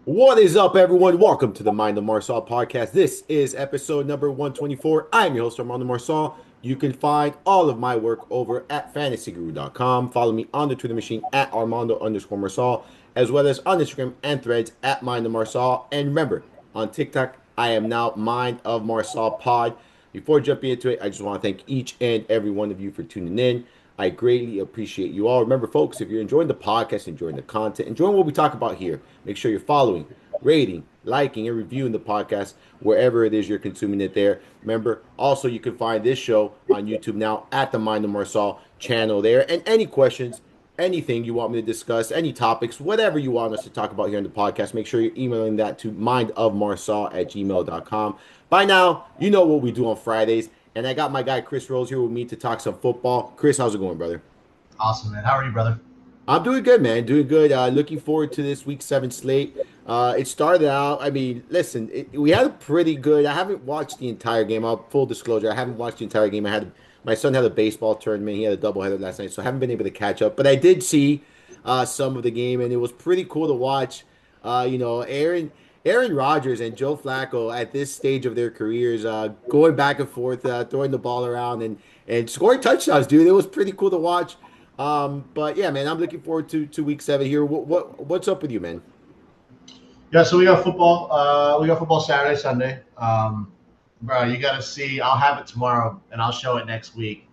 What is up, everyone? Welcome to the Mind of Marsal podcast. This is episode number 124. I'm your host, Armando Marsal. You can find all of my work over at fantasyguru.com. Follow me on the Twitter machine at Armando_Marsal, as well as on Instagram and threads at Mind of Marsal. And remember, on TikTok, I am now Mind of Marsal Pod. Before jumping into it, I just want to thank each and every one of you for tuning in. I greatly appreciate you all. Remember, folks, if you're enjoying the podcast, enjoying the content, enjoying what we talk about here, make sure you're following, rating, liking, and reviewing the podcast wherever it is you're consuming it there. Remember, also, you can find this show on YouTube now at the Mind of Marsal channel there. And any questions, anything you want me to discuss, any topics, whatever you want us to talk about here in the podcast, make sure you're emailing that to mindofmarsal@gmail.com. By now, you know what we do on Fridays. And I got my guy Chris Rose here with me to talk some football. Chris, how's it going, brother? Awesome, man. How are you, brother? I'm doing good, man. Doing good. Looking forward to this week 7 slate. It started out, I mean, listen, we had a pretty good. I haven't watched the entire game. Full disclosure, I haven't watched the entire game. My son had a baseball tournament. He had a doubleheader last night, so I haven't been able to catch up. But I did see some of the game, and it was pretty cool to watch. Aaron Rodgers and Joe Flacco at this stage of their careers, going back and forth, throwing the ball around and scoring touchdowns, dude. It was pretty cool to watch. But yeah, man, I'm looking forward to week 7 here. What's up with you, man? Yeah, so we got football. We got football Saturday, Sunday. Bro, you got to see. I'll have it tomorrow, and I'll show it next week.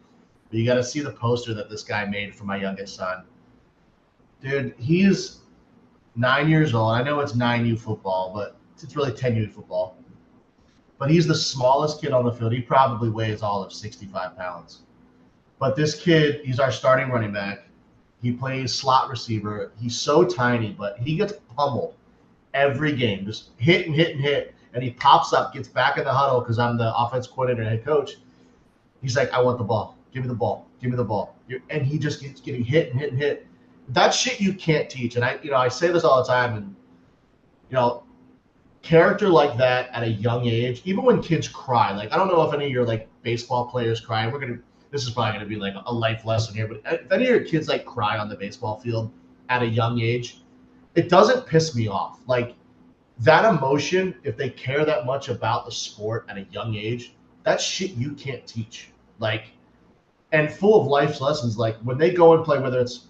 But you got to see the poster that this guy made for my youngest son. Dude, he's 9 years old. I know it's 9U football, but it's really 10U football. But he's the smallest kid on the field. He probably weighs all of 65 pounds. But this kid, he's our starting running back. He plays slot receiver. He's so tiny, but he gets pummeled every game. Just hit and hit and hit. And he pops up, gets back in the huddle because I'm the offense coordinator and head coach. He's like, I want the ball. Give me the ball. Give me the ball. And he just keeps getting hit and hit and hit. That's shit you can't teach. And I say this all the time. And, character like that at a young age, even when kids cry, like, I don't know if any of your, like, baseball players cry. This is probably going to be like a life lesson here, but if any of your kids like cry on the baseball field at a young age, it doesn't piss me off. Like that emotion, if they care that much about the sport at a young age, that's shit you can't teach. Like, and full of life's lessons. Like when they go and play, whether it's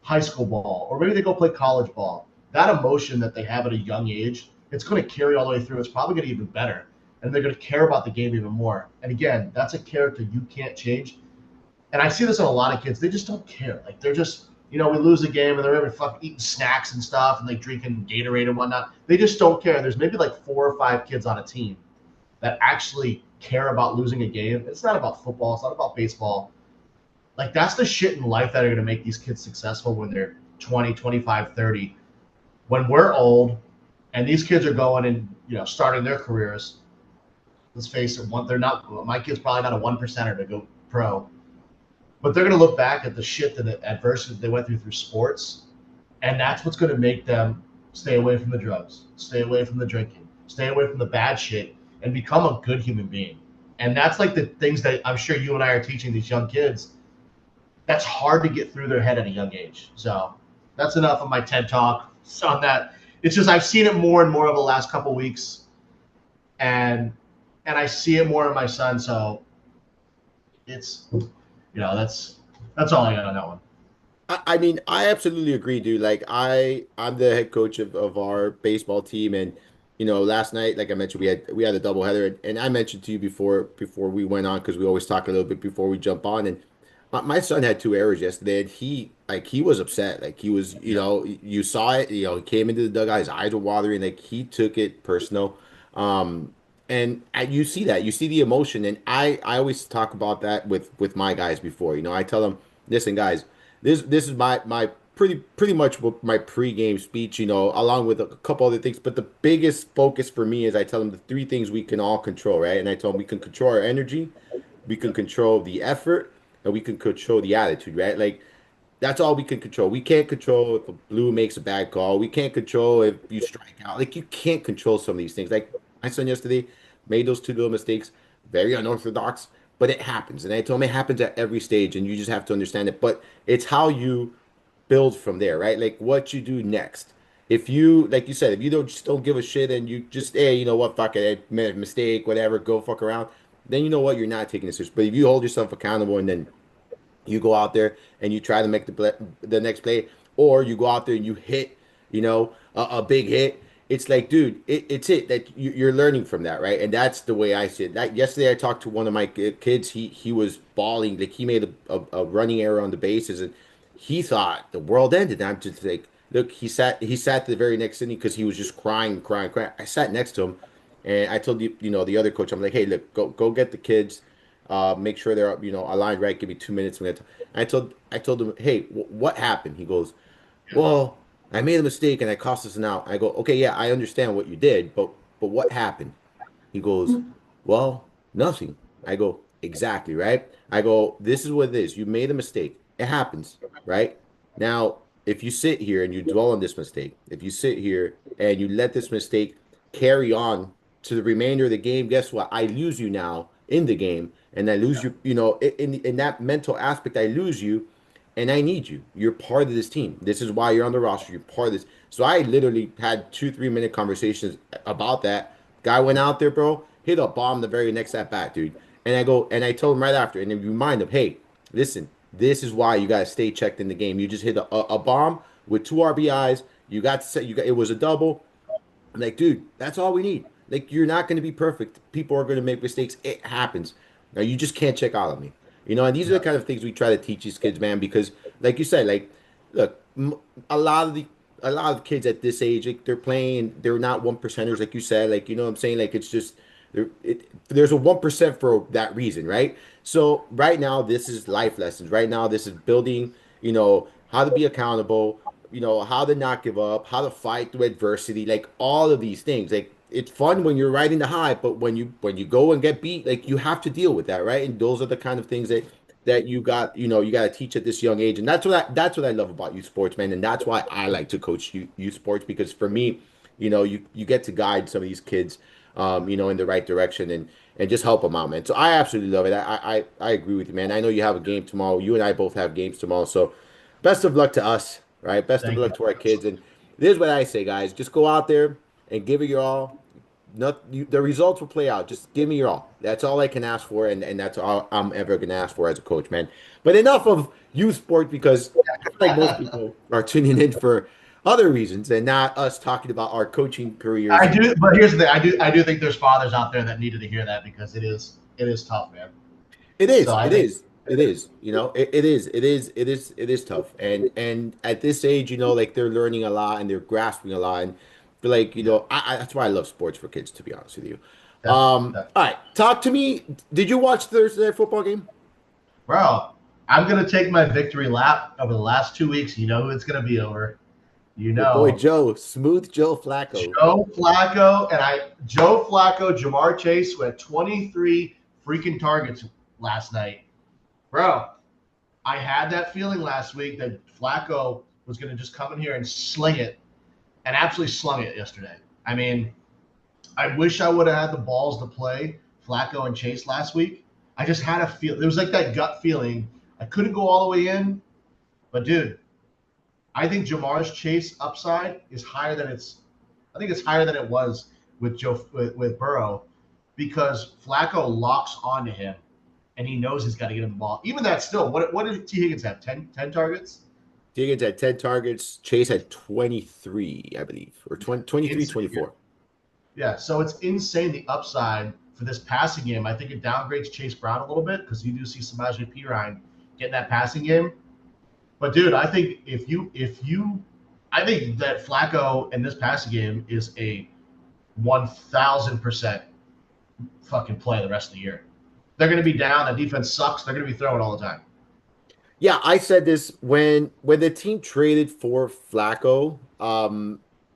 high school ball or maybe they go play college ball, that emotion that they have at a young age, it's going to carry all the way through. It's probably going to be even better. And they're going to care about the game even more. And again, that's a character you can't change. And I see this in a lot of kids. They just don't care. Like they're just, we lose a game and they're even fucking eating snacks and stuff and like drinking Gatorade and whatnot. They just don't care. There's maybe like 4 or 5 kids on a team that actually care about losing a game. It's not about football. It's not about baseball. Like that's the shit in life that are going to make these kids successful when they're 20, 25, 30. When we're old and these kids are going and, starting their careers, let's face it, my kid's probably not a 1%er to go pro. But they're going to look back at the shit, the adversity they went through sports, and that's what's going to make them stay away from the drugs, stay away from the drinking, stay away from the bad shit, and become a good human being. And that's like the things that I'm sure you and I are teaching these young kids. That's hard to get through their head at a young age. So that's enough of my TED Talk on that. It's just I've seen it more and more over the last couple of weeks, and I see it more in my son. So it's that's all I got on that one. I mean, I absolutely agree, dude. Like, I'm the head coach of our baseball team, and last night, like I mentioned, we had a doubleheader, and I mentioned to you before we went on because we always talk a little bit before we jump on, and my son had 2 errors yesterday, and he was upset, like he was, Yeah. you saw it, he came into the dugout, his eyes were watering, like he took it personal, you see that, you see the emotion, and I always talk about that with my guys before, I tell them, listen, guys, this is my pretty much what my pregame speech, along with a couple other things, but the biggest focus for me is I tell them the 3 things we can all control, right? And I tell them we can control our energy, we can control the effort, and we can control the attitude, right? Like that's all we can control. We can't control if a blue makes a bad call. We can't control if you strike out. Like you can't control some of these things. Like my son yesterday made those 2 little mistakes, very unorthodox, but it happens. And I told him it happens at every stage, and you just have to understand it. But it's how you build from there, right? Like what you do next. if you, like you said, if you don't just don't give a shit and you just, hey, you know what, fuck it, I made a mistake, whatever, go fuck around, then you know what, you're not taking it serious. But if you hold yourself accountable and then you go out there and you try to make the next play, or you go out there and you hit, a big hit. It's like, dude, it's it that you're learning from that, right? And that's the way I see it. That yesterday I talked to one of my kids. He was bawling, like he made a running error on the bases, and he thought the world ended. And I'm just like, look, he sat the very next inning because he was just crying, crying, crying. I sat next to him, and I told the other coach, I'm like, hey, look, go get the kids. Make sure they're aligned right. Give me 2 minutes. I told him, hey, what happened? He goes, well, I made a mistake and I cost us an out. I go, okay, yeah, I understand what you did, but what happened? He goes, well, nothing. I go, exactly, right? I go, this is what it is. You made a mistake. It happens, right? Now, if you sit here and you dwell on this mistake, if you sit here and you let this mistake carry on to the remainder of the game, guess what? I lose you now in the game, and I lose Yeah. you, in that mental aspect, I lose you, and I need you. You're part of this team. This is why you're on the roster. You're part of this. So I literally had 2 3 minute conversations about that. Guy went out there, bro, hit a bomb the very next at bat, dude. And I go and I told him right after, and then remind him, hey, listen, this is why you gotta stay checked in the game. You just hit a bomb with two RBIs. You got to say it was a double. I'm like, dude, that's all we need. Like, you're not going to be perfect. People are going to make mistakes. It happens. Now, you just can't check out on me. And these are the Yeah. kind of things we try to teach these kids, man, because, like you said, like, look, a lot of the a lot of kids at this age, like, they're playing, they're not one percenters, like you said, like, you know what I'm saying? Like, it's just, there's a 1% for that reason, right? So, right now, this is life lessons. Right now, this is building, how to be accountable, how to not give up, how to fight through adversity, like all of these things. Like, it's fun when you're riding the high, but when you go and get beat, like, you have to deal with that, right? And those are the kind of things that you got to teach at this young age. And that's what I love about youth sports, man. And that's why I like to coach youth sports, because for me, you get to guide some of these kids, in the right direction, and just help them out, man. So I absolutely love it. I agree with you, man. I know you have a game tomorrow. You and I both have games tomorrow. So best of luck to us, right? Best of Thank you. luck to our kids. And this is what I say, guys. Just go out there and give it your all. The results will play out. Just give me your all. That's all I can ask for, and that's all I'm ever gonna ask for as a coach, man. But enough of youth sport, because I feel like most people are tuning in for other reasons and not us talking about our coaching careers. I do, but here's the thing. I do think there's fathers out there that needed to hear that because it is tough, man. It So is. I It think is. It is. It is. It is. It is. It is tough. And at this age, like, they're learning a lot and they're grasping a lot. And but, like, yeah, that's why I love sports for kids, to be honest with you. definitely, definitely. All right, talk to me. Did you watch Thursday night football game? Bro, I'm gonna take my victory lap over the last 2 weeks. You know who it's gonna be over. You Your boy know, Joe, smooth Joe Flacco. Joe Flacco, Jamar Chase, who had 23 freaking targets last night. Bro, I had that feeling last week that Flacco was going to just come in here and sling it, and absolutely slung it yesterday. I mean, I wish I would have had the balls to play Flacco and Chase last week. I just had a feel. There was like that gut feeling. I couldn't go all the way in, but dude, I think Jamar's Chase upside is higher than it's. I think it's higher than it was with with Burrow, because Flacco locks onto him, and he knows he's got to get him the ball. Even that still, what did T Higgins have? 10 targets? Higgins had 10 targets. Chase had 23, I believe, or 20, 23, Insane. 24. Yeah, so it's insane the upside for this passing game. I think it downgrades Chase Brown a little bit because you do see Samaje Perine getting that passing game. But dude, I think I think that Flacco in this passing game is a 1,000% fucking play the rest of the year. They're going to be down. The defense sucks. They're going to be throwing all the time. Yeah, I said this when the team traded for Flacco.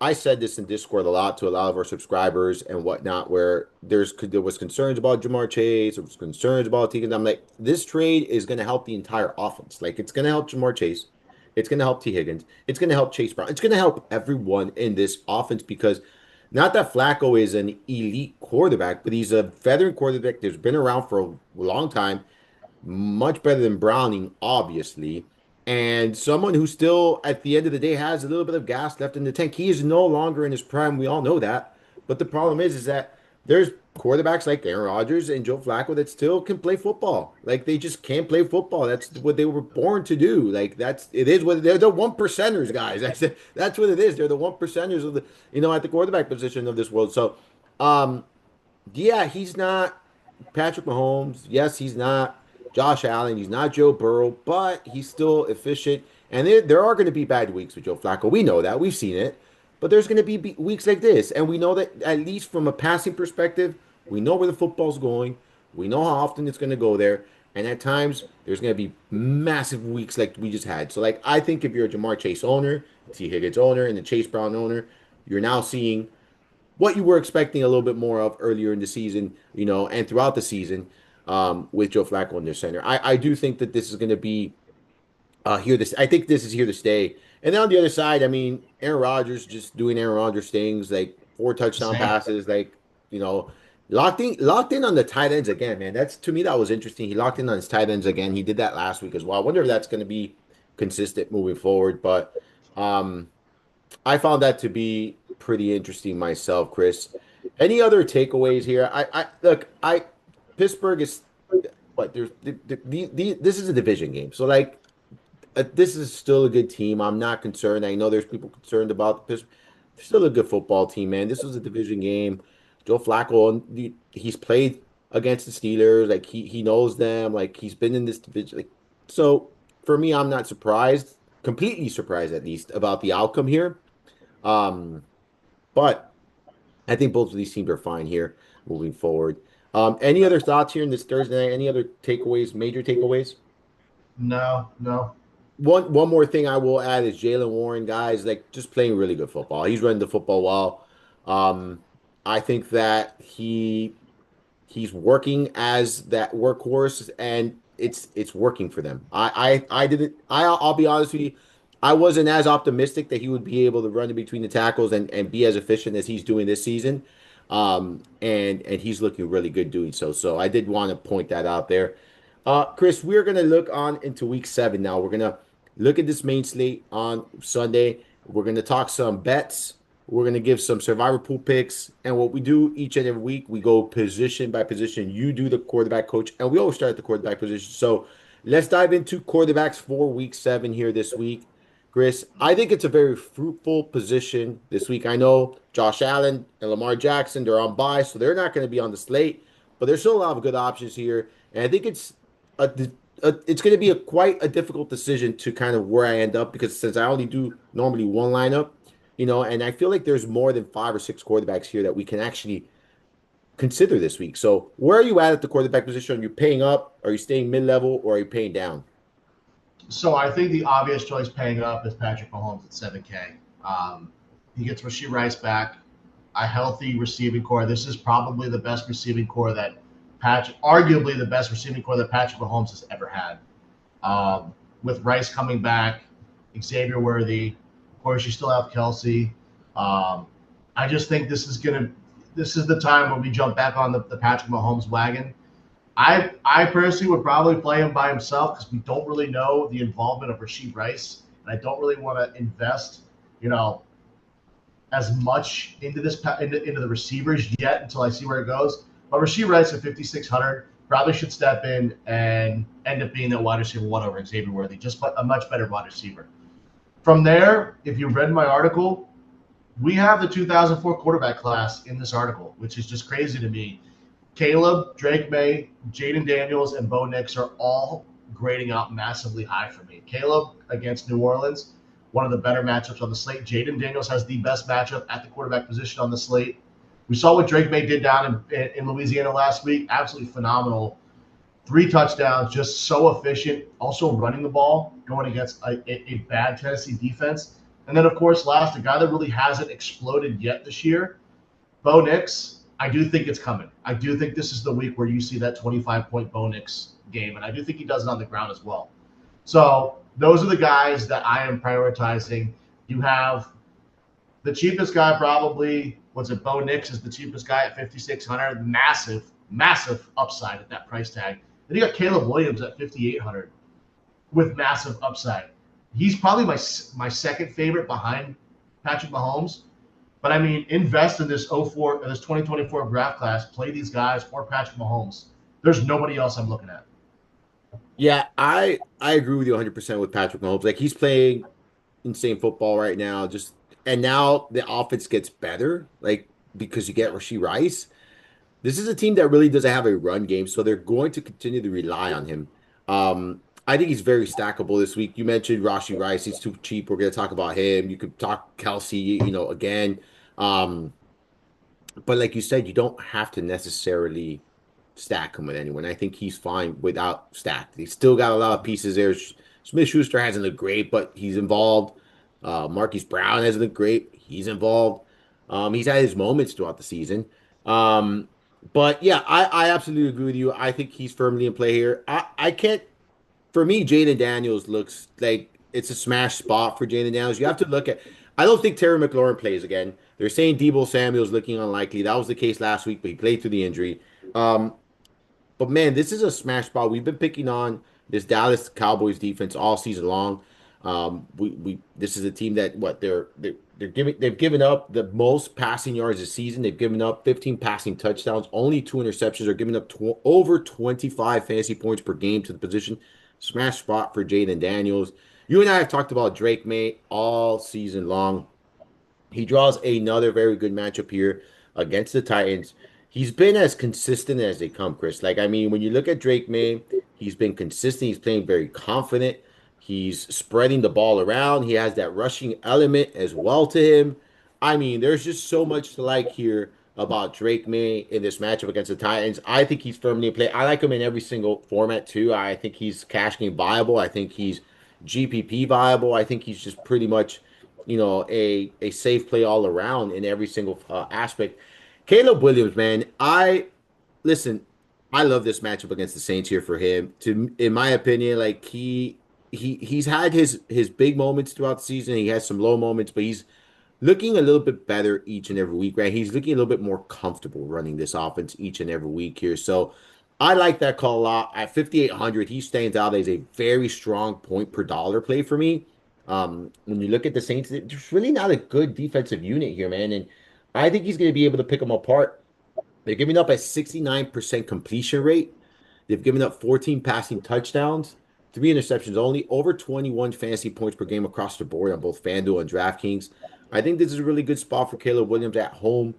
I said this in Discord a lot to a lot of our subscribers and whatnot, where there was concerns about Jamar Chase, there was concerns about T. I'm like, this trade is going to help the entire offense. Like, it's going to help Jamar Chase, it's going to help T. Higgins, it's going to help Chase Brown, it's going to help everyone in this offense, because not that Flacco is an elite quarterback, but he's a veteran quarterback that's been around for a long time, much better than Browning, obviously. and someone who still, at the end of the day, has a little bit of gas left in the tank. He is no longer in his prime. We all know that. But the problem is that there's quarterbacks like Aaron Rodgers and Joe Flacco that still can play football. Like they just can't play football. That's what they were born to do. Like it is what they're the one percenters, guys. That's what it is. They're the one percenters of the at the quarterback position of this world. So, um, yeah, he's not Patrick Mahomes. Yes, he's not Josh Allen. He's not Joe Burrow, but he's still efficient. And there are going to be bad weeks with Joe Flacco. We know that. We've seen it. But there's going to be weeks like this. And we know that, at least from a passing perspective, we know where the football's going. We know how often it's going to go there. And at times, there's going to be massive weeks like we just had. So, like, I think if you're a Jamar Chase owner, T. Higgins owner, and the Chase Brown owner, you're now seeing what you were expecting a little bit more of earlier in the season, and throughout the season, with Joe Flacco in their center. I do think that this is going to be here. I think this is here to stay. And then on the other side, I mean, Aaron Rodgers just doing Aaron Rodgers things, like 4 touchdown Same. passes, like locked in on the tight ends again, man. That's, to me, that was interesting. He locked in on his tight ends again. He did that last week as well. I wonder if that's going to be consistent moving forward, but um. I found that to be pretty interesting myself, Chris. Any other takeaways here? I look, Pittsburgh is what there's this is a division game, so like this is still a good team. I'm not concerned. I know there's people concerned about the Pittsburgh. They're still a good football team, man. This was a division game. Joe Flacco, he's played against the Steelers. Like he knows them. Like he's been in this division. Like so, for me, I'm not surprised. Completely surprised, at least, about the outcome here. Um, but I think both of these teams are fine here moving forward. Any other thoughts here in this Thursday night? Any other takeaways, major takeaways? No, no. One more thing I will add is Jalen Warren, guys, like just playing really good football. He's running the football well. Um, I think that he's working as that workhorse, and it's working for them. I didn't. I'll be honest with you. I wasn't as optimistic that he would be able to run in between the tackles and be as efficient as he's doing this season. And he's looking really good doing so. So I did want to point that out there. Chris, we're gonna look on into week 7 now. We're gonna look at this main slate on Sunday. We're gonna talk some bets. We're gonna give some survivor pool picks. And what we do each and every week, we go position by position. You do the quarterback coach, and we always start at the quarterback position. So let's dive into quarterbacks for week 7 here this week. Chris, I think it's a very fruitful position this week. I know Josh Allen and Lamar Jackson, they're on bye, so they're not going to be on the slate, but there's still a lot of good options here. And I think a, it's going to be quite a difficult decision to kind of where I end up, because since I only do normally one lineup, and I feel like there's more than 5 or 6 quarterbacks here that we can actually consider this week. So where are you at the quarterback position? Are you paying up? Are you staying mid-level? Or are you paying down? So I think the obvious choice paying up is Patrick Mahomes at 7K. He gets Rashee Rice back, a healthy receiving core. This is probably the best receiving core arguably the best receiving core that Patrick Mahomes has ever had. With Rice coming back, Xavier Worthy, of course you still have Kelsey. I just think this is the time where we jump back on the Patrick Mahomes wagon. I personally would probably play him by himself because we don't really know the involvement of Rashee Rice, and I don't really want to invest, as much into into the receivers yet until I see where it goes. But Rashee Rice at 5,600 probably should step in and end up being that wide receiver 1 over Xavier Worthy, just a much better wide receiver. From there, if you read my article, we have the 2004 quarterback class in this article, which is just crazy to me. Caleb, Drake May, Jaden Daniels, and Bo Nix are all grading out massively high for me. Caleb against New Orleans, one of the better matchups on the slate. Jaden Daniels has the best matchup at the quarterback position on the slate. We saw what Drake May did down in Louisiana last week. Absolutely phenomenal. 3 touchdowns, just so efficient. Also running the ball, going against a bad Tennessee defense. And then, of course, last, a guy that really hasn't exploded yet this year, Bo Nix. I do think it's coming. I do think this is the week where you see that 25-point Bo Nix game, and I do think he does it on the ground as well. So those are the guys that I am prioritizing. You have the cheapest guy probably, Bo Nix is the cheapest guy at 5,600. Massive upside at that price tag. Then you got Caleb Williams at 5,800 with massive upside. he's probably my second favorite behind Patrick Mahomes. But I mean, invest in this 04, this 2024 draft class. Play these guys for Patrick Mahomes. There's nobody else I'm looking at. Yeah, I agree with you 100% with Patrick Mahomes. Like he's playing insane football right now. Just and now the offense gets better, like because you get Rashee Rice. This is a team that really doesn't have a run game, so they're going to continue to rely on him. I think he's very stackable this week. You mentioned Rashee Rice; he's too cheap. We're going to talk about him. You could talk Kelsey, again. Um, but like you said, you don't have to necessarily stack him with anyone. I think he's fine without stacked. He's still got a lot of pieces there. Smith Schuster hasn't looked great, but he's involved. Marquise Brown hasn't looked great. He's involved. He's had his moments throughout the season. Um, but yeah, I absolutely agree with you. I think he's firmly in play here. I can't for me, Jaden Daniels looks like it's a smash spot for Jaden Daniels. You have to look at. I don't think Terry McLaurin plays again. They're saying Debo Samuel's looking unlikely. That was the case last week, but he played through the injury. Um, but man, this is a smash spot. We've been picking on this Dallas Cowboys defense all season long. We this is a team that they've given up the most passing yards this season. They've given up 15 passing touchdowns, only two interceptions. They're giving up over 25 fantasy points per game to the position. Smash spot for Jaden Daniels. You and I have talked about Drake May all season long. He draws another very good matchup here against the Titans. He's been as consistent as they come, Chris. Like, I mean, when you look at Drake May, he's been consistent. He's playing very confident. He's spreading the ball around. He has that rushing element as well to him. I mean, there's just so much to like here about Drake May in this matchup against the Titans. I think he's firmly in play. I like him in every single format, too. I think he's cash game viable. I think he's GPP viable. I think he's just pretty much a safe play all around in every single aspect. Caleb Williams, man, I listen. I love this matchup against the Saints here for him. In my opinion, like he's had his big moments throughout the season. He has some low moments, but he's looking a little bit better each and every week, right? He's looking a little bit more comfortable running this offense each and every week here. So I like that call a lot. At 5,800, he stands out as a very strong point per dollar play for me. When you look at the Saints, there's really not a good defensive unit here, man. And I think he's going to be able to pick them apart. They're giving up a 69% completion rate. They've given up 14 passing touchdowns, three interceptions only, over 21 fantasy points per game across the board on both FanDuel and DraftKings. I think this is a really good spot for Caleb Williams at home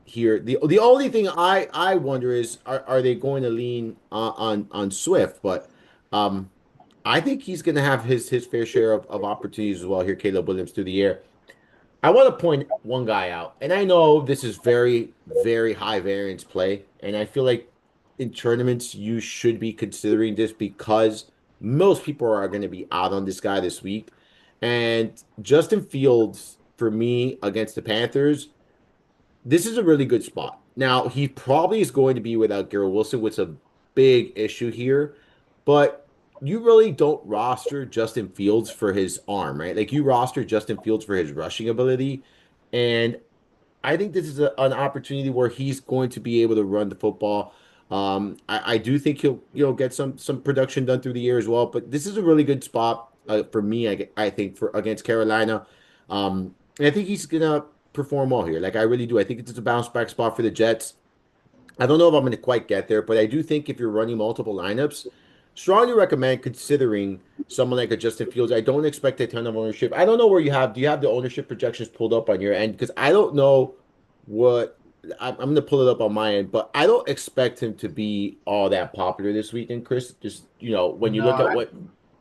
here. The only thing I wonder is are they going to lean on Swift? But I think he's going to have his fair share of opportunities as well here, Caleb Williams through the air. I want to point one guy out, and I know this is very, very high variance play, and I feel like in tournaments you should be considering this because most people are going to be out on this guy this week. And Justin Fields, for me, against the Panthers, this is a really good spot. Now, he probably is going to be without Garrett Wilson, which is a big issue here, but you really don't roster Justin Fields for his arm, right? Like you roster Justin Fields for his rushing ability. And I think this is an opportunity where he's going to be able to run the football. I do think he'll get some production done through the year as well. But this is a really good spot for me. I think for against Carolina, and I think he's gonna perform well here. Like I really do. I think it's a bounce back spot for the Jets. I don't know if I'm going to quite get there, but I do think if you're running multiple lineups, strongly recommend considering someone like a Justin Fields. I don't expect a ton of ownership. I don't know where you have. Do you have the ownership projections pulled up on your end? Because I don't know what I'm going to pull it up on my end, but I don't expect him to be all that popular this weekend, Chris. Just when you look No, at what,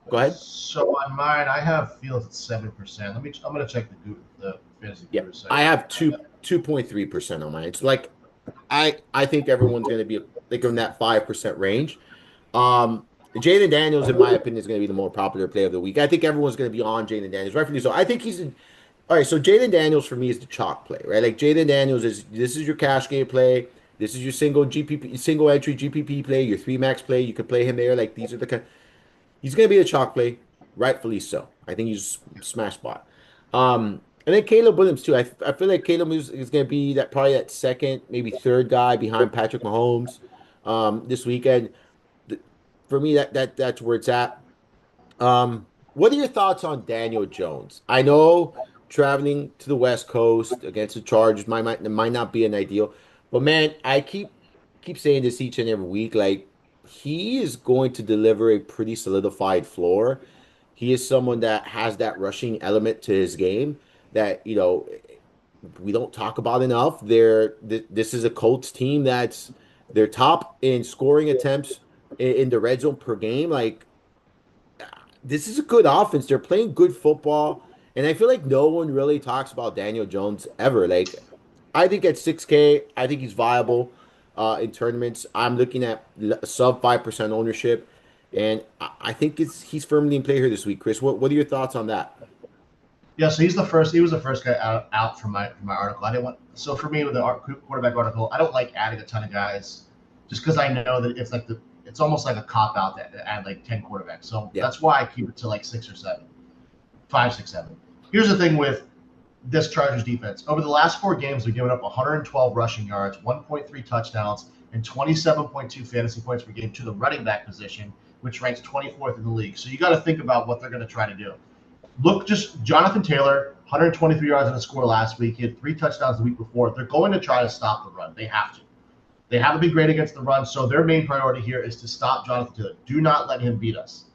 go ahead. so on mine, I have Fields at 7%. I'm gonna check the fantasy Yeah, guru site I real have quick. I got 2.3% on mine. It's like I think everyone's going to be like in that 5% range. Jaden Daniels, in my opinion, is going to be the more popular play of the week. I think everyone's going to be on Jaden Daniels, rightfully so. I think all right. So Jaden Daniels for me is the chalk play, right? Like Jaden Daniels is this is your cash game play. This is your single GPP, single entry GPP play, your three max play. You could play him there. Like these are the kind. He's going to be a chalk play, rightfully so. I think he's smash spot. And then Caleb Williams too. I feel like Caleb Williams is going to be that probably that second, maybe third guy behind Patrick Mahomes this weekend. For me, that's where it's at. What are your thoughts on Daniel Jones? I know traveling to the West Coast against the Chargers might not be an ideal, but man, I keep saying this each and every week. Like he is going to deliver a pretty solidified floor. He is someone that has that rushing element to his game that we don't talk about enough. This is a Colts team that's they're top in scoring attempts in the red zone per game. Like this is a good offense. They're playing good football, and I feel like no one really talks about Daniel Jones ever. Like, I think at 6K, I think he's viable in tournaments. I'm looking at sub 5% ownership, and I think he's firmly in play here this week. Chris, what are your thoughts on that? Yeah, so he's the first. He was the first guy out from my article. I didn't want. So for me with the quarterback article, I don't like adding a ton of guys, just because I know that it's like it's almost like a cop out to add like 10 quarterbacks. So Yeah. that's why I keep it to like 6 or 7, 5, 6, 7. Here's the thing with this Chargers defense. Over the last 4 games, they've given up 112 rushing yards, 1.3 touchdowns, and 27.2 fantasy points per game to the running back position, which ranks 24th in the league. So you got to think about what they're going to try to do. Look, just Jonathan Taylor, 123 yards and a score last week. He had 3 touchdowns the week before. They're going to try to stop the run. They have to. They haven't been great against the run, so their main priority here is to stop Jonathan Taylor. Do not let him beat us.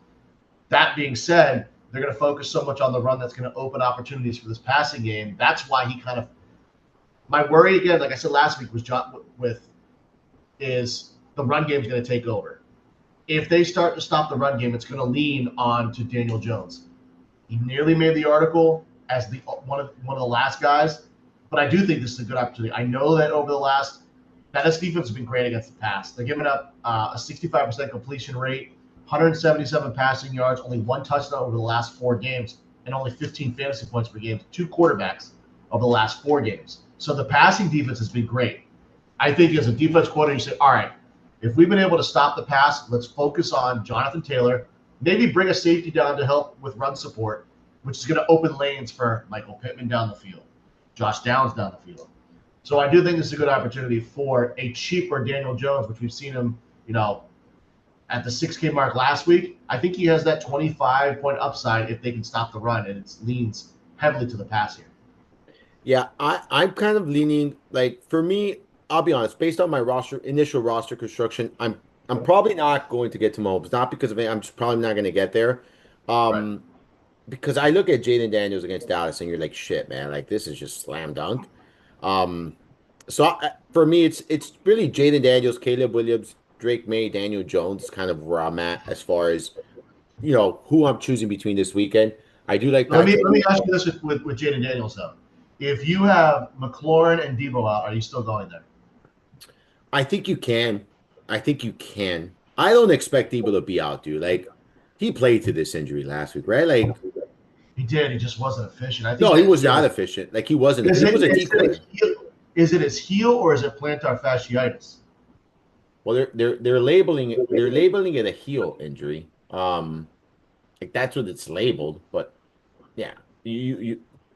That being said, they're going to focus so much on the run that's going to open opportunities for this passing game. That's why he kind of – my worry, again, like I said last week, is the run game is going to take over. If they start to stop the run game, it's going to lean on to Daniel Jones. He nearly made the article as one of the last guys, but I do think this is a good opportunity. I know that over the last that this defense has been great against the pass. They're giving up a 65% completion rate, 177 passing yards, only 1 touchdown over the last 4 games, and only 15 fantasy points per game. 2 quarterbacks over the last 4 games. So the passing defense has been great. I think as a defense coordinator, you say, all right, if we've been able to stop the pass, let's focus on Jonathan Taylor. Maybe bring a safety down to help with run support, which is going to open lanes for Michael Pittman down the field, Josh Downs down the field. So I do think this is a good opportunity for a cheaper Daniel Jones, which we've seen him, at the 6K mark last week. I think he has that 25-point upside if they can stop the run, and it leans heavily to the pass here. Yeah, I'm kind of leaning like for me, I'll be honest, based on my initial roster construction, I'm probably not going to get to Mahomes, not because of it, I'm just probably not going to get there. Right. Um, because I look at Jaden Daniels against Dallas and you're like, shit, man, like this is just slam dunk. Um, for me, it's really Jaden Daniels, Caleb Williams, Drake May, Daniel Jones, kind of where I'm at as far as who I'm choosing between this weekend. I do like Let Patrick. me ask you this with Jaden Daniels, though. If you have McLaurin and Debo out, are you still going there? I think you can. I think you can. I don't expect Debo to be out, dude. Like he played to this injury last week, right? Like He did. He just wasn't efficient. I think no, he that was heel. not efficient. Like he wasn't. Is He it, was a is it decoy. a heel? Is it his heel or is it plantar fasciitis? Well, they're labeling it a heel injury. Like that's what it's labeled. But yeah,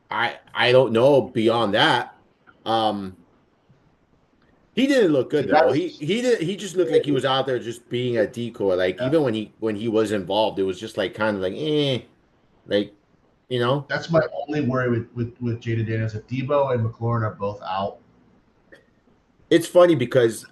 I don't know beyond that. Um, he didn't look good though. He just looked like he was out there just being a decoy. Like Yeah, even when he was involved, it was just like kind of like like you know. that's my only worry with Jaden Daniels. If Debo and McLaurin are both out, It's funny because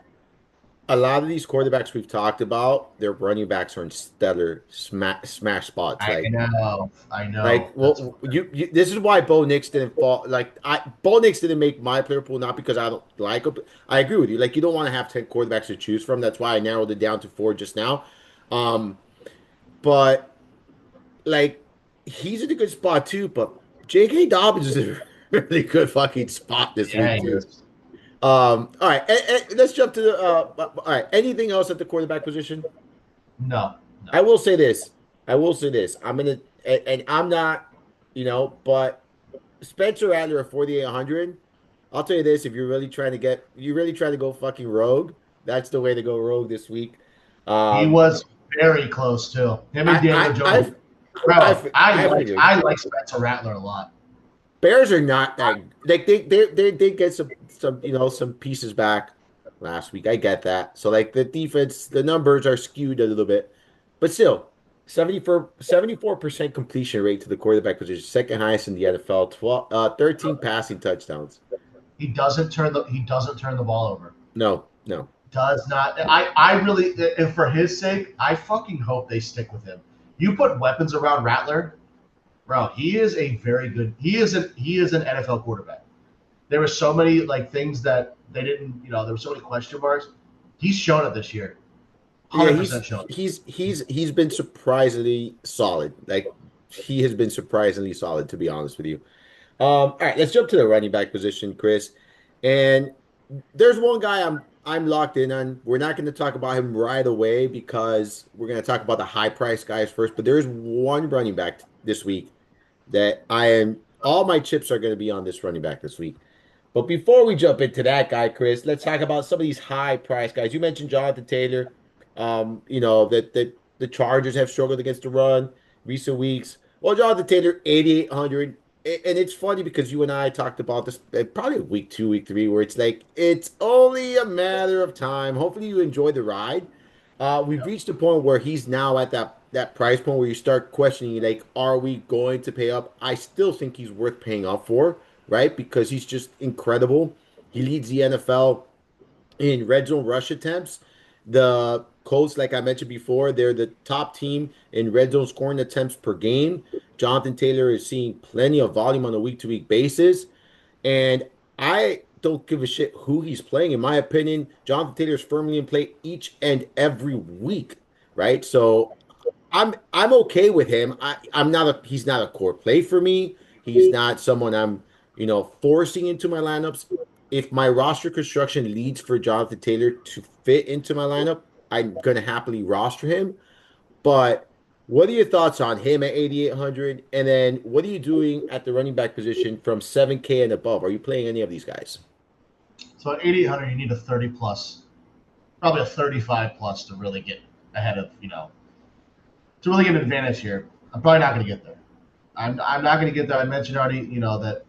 a lot of these quarterbacks we've talked about, their running backs are in stellar smash spots. I know. That's Well, this is why Bo Nix didn't fall. Like, Bo Nix didn't make my player pool, not because I don't like him. I agree with you. Like, you don't want to have 10 quarterbacks to choose from. That's why I narrowed it down to 4 just now. Um, but like, he's in a good spot too. But J.K. Dobbins is in a really good fucking spot this yeah. week He too. is. All right, let's jump to the. All right, anything else at the quarterback position? No, no. I will say this. I will say this. And I'm not, but Spencer Rattler at 4,800. I'll tell you this: if you're really trying to go fucking rogue, that's the way to go rogue this week. He Um, was very close too. Him and Daniel I, Jones. I, Bro, I figured I like Spencer Rattler a lot. Bears are not that like they get some some pieces back last week. I get that. So like the defense, the numbers are skewed a little bit, but still. 74% completion rate to the quarterback position, second highest in the NFL, 13 passing touchdowns. He doesn't turn the ball over. No, no. Does not. I really, and for his sake, I fucking hope they stick with him. You put weapons around Rattler, bro. He is a very good. He is an NFL quarterback. There were so many like things that they didn't. There were so many question marks. He's shown it this year. Yeah, 100% shown. he's been surprisingly solid. Like he has been surprisingly solid, to be honest with you. All right, let's jump to the running back position, Chris. And there's one guy I'm locked in on. We're not going to talk about him right away because we're going to talk about the high price guys first. But there's one running back this week that I am all my chips are going to be on this running back this week. But before we jump into that guy, Chris, let's talk about some of these high price guys. You mentioned Jonathan Taylor. That the Chargers have struggled against the run recent weeks. Well, Jonathan Taylor, 8,800. And it's funny because you and I talked about this probably week 2, week 3, where it's like it's only a matter of time. Hopefully, you enjoy the ride. We've reached a point where he's now at that price point where you start questioning, like, are we going to pay up? I still think he's worth paying up for, right? Because he's just incredible. He leads the NFL in red zone rush attempts. The Colts, like I mentioned before, they're the top team in red zone scoring attempts per game. Jonathan Taylor is seeing plenty of volume on a week to week basis. And I don't give a shit who he's playing. In my opinion, Jonathan Taylor is firmly in play each and every week, right? So I'm okay with him. I'm not a he's not a core play for me. He's not someone I'm, forcing into my lineups. If my roster construction leads for Jonathan Taylor to fit into my lineup, I'm gonna happily roster him. But what are your thoughts on him at 8,800? And then what are you doing at the running back position from 7K and above? Are you playing any of these guys? So at 8,800, you need a 30 plus, probably a 35 plus to really get ahead of to really get an advantage here. I'm probably not going to get there. I'm not going to get there. I mentioned already, that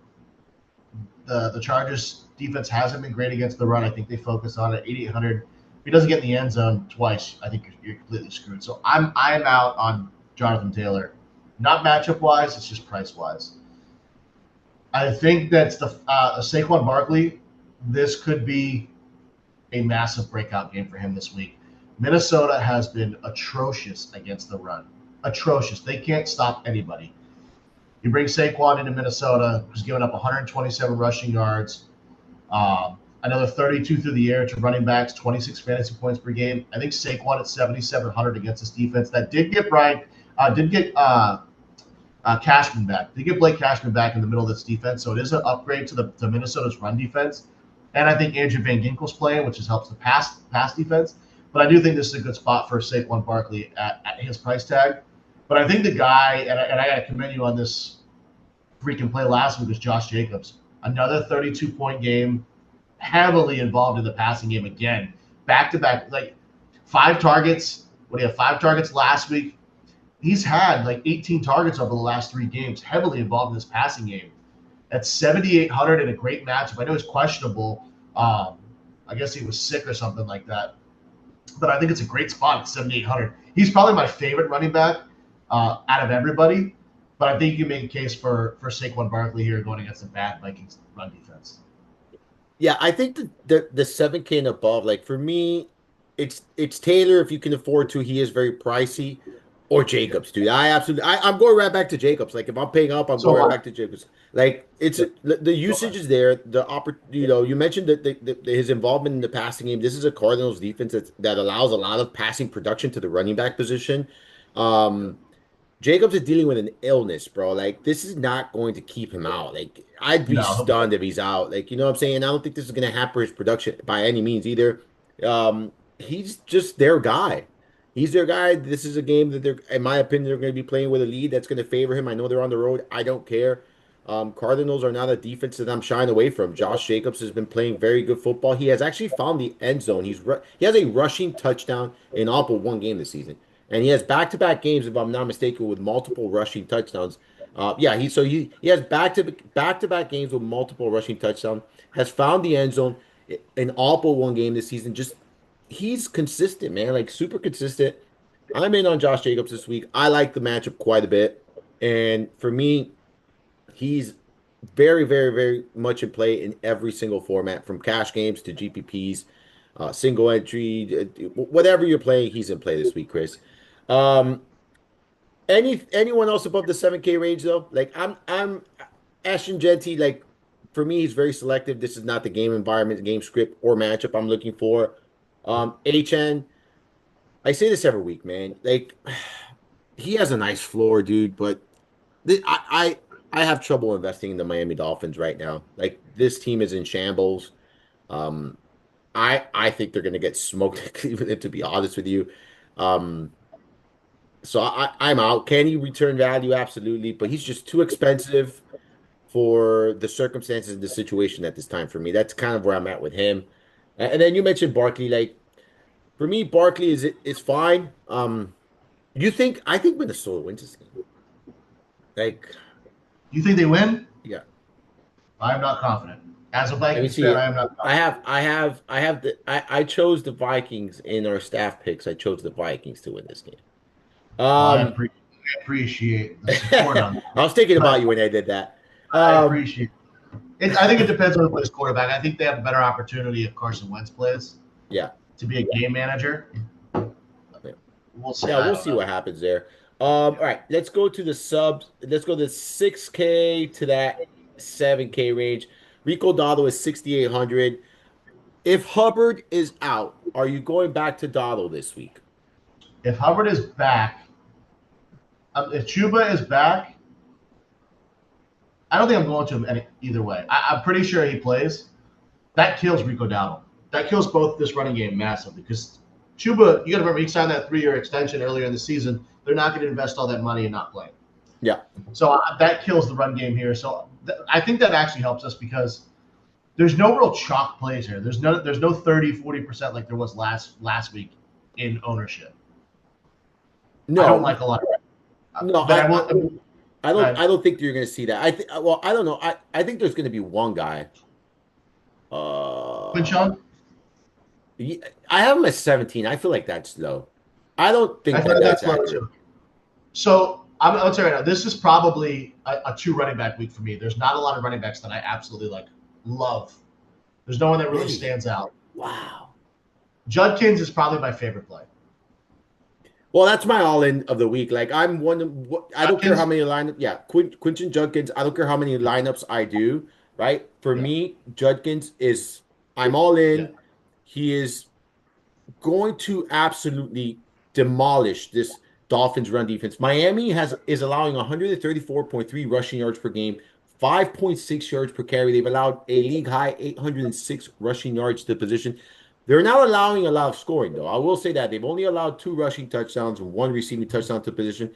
the Chargers defense hasn't been great against the run. I think they focus on it. 8,800. If he doesn't get in the end zone twice, I think you're completely screwed. So I'm out on Jonathan Taylor, not matchup wise. It's just price wise. I think that's the Saquon Barkley. This could be a massive breakout game for him this week. Minnesota has been atrocious against the run. Atrocious. They can't stop anybody. You bring Saquon into Minnesota, who's given up 127 rushing yards, another 32 through the air to running backs, 26 fantasy points per game. I think Saquon at 7,700 against this defense that did get Cashman back. They get Blake Cashman back in the middle of this defense, so it is an upgrade to Minnesota's run defense. And I think Andrew Van Ginkel's playing, which helps the pass defense. But I do think this is a good spot for Saquon Barkley at his price tag. But I think the guy, and I got to commend you on this freaking play last week, was Josh Jacobs. Another 32-point game, heavily involved in the passing game again. Back-to-back, like 5 targets. What do you have, 5 targets last week? He's had like 18 targets over the last 3 games, heavily involved in this passing game. At 7,800 in a great matchup. I know he's questionable. I guess he was sick or something like that. But I think it's a great spot at 7,800. He's probably my favorite running back out of everybody. But I think you can make a case for Saquon Barkley here going against a bad Vikings run defense. Yeah, I think the 7K and above, like for me, it's Taylor if you can afford to. He is very pricey. Or Jacobs, dude. I'm going right back to Jacobs. Like if I'm paying up, I'm going right back to Jacobs. Like the usage is there. You mentioned that his involvement in the passing game. This is a Cardinals defense that allows a lot of passing production to the running back position. Um, Jacobs is dealing with an illness, bro. Like this is not going to keep him out. Like I'd be No, he'll be stunned if he's out. Like you know what I'm saying. I don't think this is going to hamper his production by any means either. He's just their guy. He's their guy. This is a game that they're, in my opinion, they're going to be playing with a lead that's going to favor him. I know they're on the road. I don't care. Cardinals are not a defense that I'm shying away from. Josh Jacobs has been playing very good football. He has actually found the end zone. He has a rushing touchdown in all but one game this season, and he has back-to-back games, if I'm not mistaken, with multiple rushing touchdowns. He has back-to-back games with multiple rushing touchdowns. Has found the end zone in all but one game this season. Just he's consistent, man. Like super consistent. I'm in on Josh Jacobs this week. I like the matchup quite a bit. And for me, he's very, very, very much in play in every single format, from cash games to GPPs, single entry, whatever you're playing, he's in play this week, Chris. Um, anyone else above the 7K range though? Like I'm Ashton Genty, like for me, he's very selective. This is not the game environment, game script, or matchup I'm looking for. HN, I say this every week, man. Like he has a nice floor, dude, but I have trouble investing in the Miami Dolphins right now. Like this team is in shambles. Um, I think they're gonna get smoked at Cleveland, to be honest with you. Um, so I'm out. Can he return value? Absolutely, but he's just too expensive for the circumstances and the situation at this time for me. That's kind of where I'm at with him. And then you mentioned Barkley. Like for me, Barkley is fine. You think I think Minnesota wins this game. Like, You think they win? yeah. I'm not confident. As a Let me Vikings fan, see. I am not I confident. have I have I have I chose the Vikings in our staff picks. I chose the Vikings to win this game. Well, Um I appreciate the support on I that, was thinking but about you when I did that. I Um appreciate it. I think it depends on who plays quarterback. I think they have a better opportunity if Carson Wentz plays yeah. to be a game manager. Yeah. We'll see. Yeah, I we'll don't see know. what happens there. All Yeah. right, let's go to the subs. Let's go to 6K to that 7K range. Rico Dotto is 6,800. If Hubbard is out, are you going back to Dotto this week? If Hubbard is back, if Chuba is back, I don't think I'm going to him either way. I'm pretty sure he plays. That kills Rico Dowdle. That kills both this running game massively because Chuba, you got to remember, he signed that 3-year extension earlier in the season. They're not going to invest all that money and not play. Yeah. So that kills the run game here. So I think that actually helps us because there's no real chalk plays here. There's no 30-40% like there was last week in ownership. I don't No, like a lot of no, but I will. I don't think you're going to see that. I think well, I don't know. I think there's going to be one guy. Uh Quinchon, I have him at 17. I feel like that's low. I don't I think that think that's that's low accurate. too. So I'll tell you right now, this is probably a two running back week for me. There's not a lot of running backs that I absolutely love. There's no one that really Really? stands out. Wow. Judkins is probably my favorite play. Well, that's my all-in of the week. Like I'm one. I don't care how Judkins, many lineups. Yeah, Quinton Judkins. I don't care how many lineups I do. Right. For yeah, me, Judkins is. I'm all yeah. in. He is going to absolutely demolish this Dolphins run defense. Miami is allowing 134.3 rushing yards per game, 5.6 yards per carry. They've allowed a league high 806 rushing yards to the position. They're not allowing a lot of scoring, though. I will say that they've only allowed two rushing touchdowns and one receiving touchdown to the position.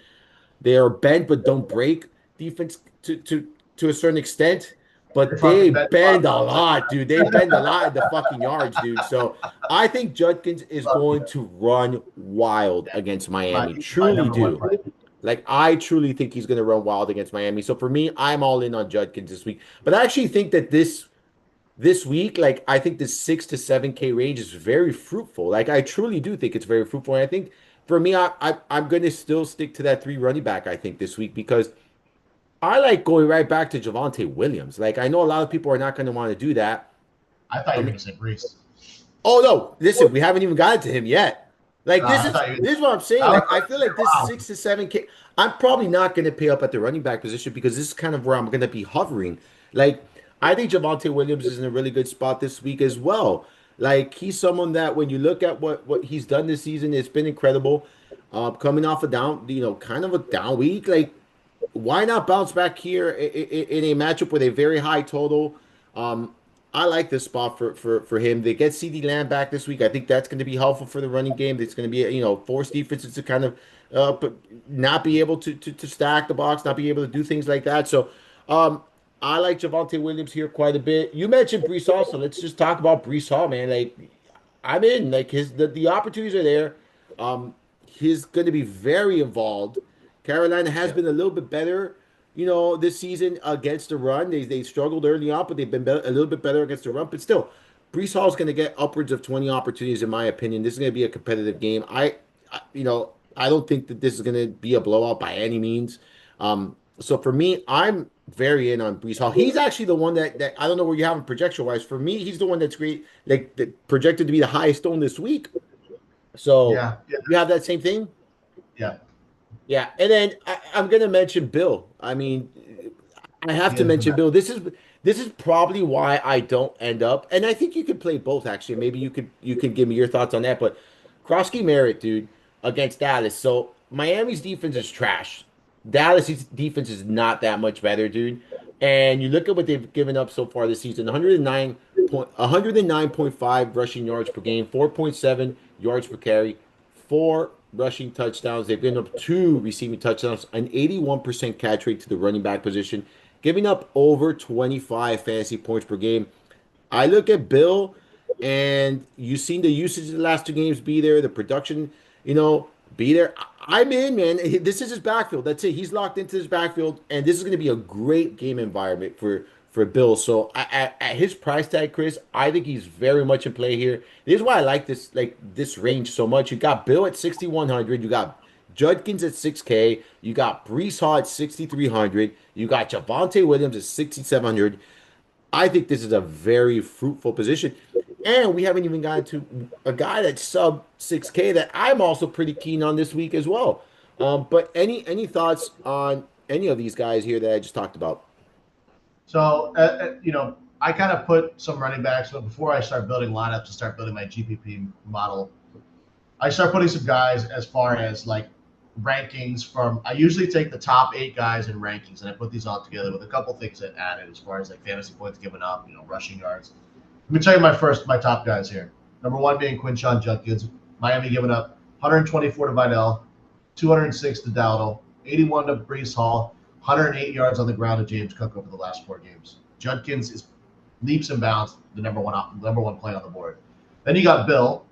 They are bend but don't break defense to a certain extent, They but they fucking bet a lot bend a all the lot, dude. They bend a lot in the fucking yards, dude. So I think Judkins is time. going to run wild against Miami. He's my Truly number one do. play. Like I truly think he's going to run wild against Miami. So for me, I'm all in on Judkins this week. But I actually think that this week, like I think the 6 to 7K range is very fruitful. Like I truly do think it's very fruitful. And I think for me, I'm going to still stick to that three running back. I think this week because I like going right back to Javonte Williams. Like I know a lot of people are not going to want to do that. I thought I you were mean, going to say Brees. oh no, listen, we haven't even gotten to him yet. Like this I is thought you. this is what I'm saying. I was Like I feel like this wow. 6 to 7K. I'm probably not going to pay up at the running back position because this is kind of where I'm going to be hovering. Like I think Javonte Williams is in a really good spot this week as well. Like he's someone that when you look at what he's done this season, it's been incredible. Coming off a down, kind of a down week. Like why not bounce back here in a matchup with a very high total? Um, I like this spot for him. They get CD Lamb back this week. I think that's going to be helpful for the running game. It's going to be force defenses to kind of but not be able to stack the box, not be able to do things like that. So um, I like Javonte Williams here quite a bit. You mentioned Brees Hall, so let's just talk about Brees Hall, man. Like I'm in. Like the opportunities are there. He's going to be very involved. Carolina has Yeah. been a little bit better, this season against the run. They struggled early on, but they've been a little bit better against the run. But still, Brees Hall's going to get upwards of 20 opportunities, in my opinion. This is going to be a competitive game. I I don't think that this is going to be a blowout by any means. So for me, I'm very in on Brees Hall. He's actually the one that I don't know where you have him projection wise. For me, he's the one that's great, like projected to be the highest owned this week. So Yeah, yeah, you have that same thing. yeah. Yeah, and then I'm gonna mention Bill. I mean, I have He to has been mention that. Bill. This is probably why I don't end up, and I think you could play both actually. Maybe you could give me your thoughts on that. But Krosky Merritt, dude, against Dallas. So Miami's defense is trash. Dallas' defense is not that much better, dude. And you look at what they've given up so far this season: 109.5 rushing yards per game, 4.7 yards per carry, four rushing touchdowns. They've given up two receiving touchdowns, an 81% catch rate to the running back position, giving up over 25 fantasy points per game. I look at Bill, and you've seen the usage of the last two games be there, the production, be there. I'm in, man. This is his backfield. That's it. He's locked into his backfield, and this is going to be a great game environment for Bill. So at his price tag, Chris, I think he's very much in play here. This is why I like this range so much. You got Bill at 6,100. You got Judkins at 6K. You got Brees Hall at 6,300. You got Javonte Williams at 6,700. I think this is a very fruitful position. And we haven't even gotten to a guy that's sub 6K that I'm also pretty keen on this week as well. But any thoughts on any of these guys here that I just talked about? So, I kind of put some running backs, but before I start building lineups and start building my GPP model, I start putting some guys as far as like rankings from. I usually take the top 8 guys in rankings, and I put these all together with a couple things that added as far as like fantasy points given up, rushing yards. Let me tell you my top guys here. Number one being Quinshon Judkins, Miami giving up 124 to Vidal, 206 to Dowdle, 81 to Brees Hall, 108 yards on the ground to James Cook over the last 4 games. Judkins is leaps and bounds the number one play on the board. Then you got Bill.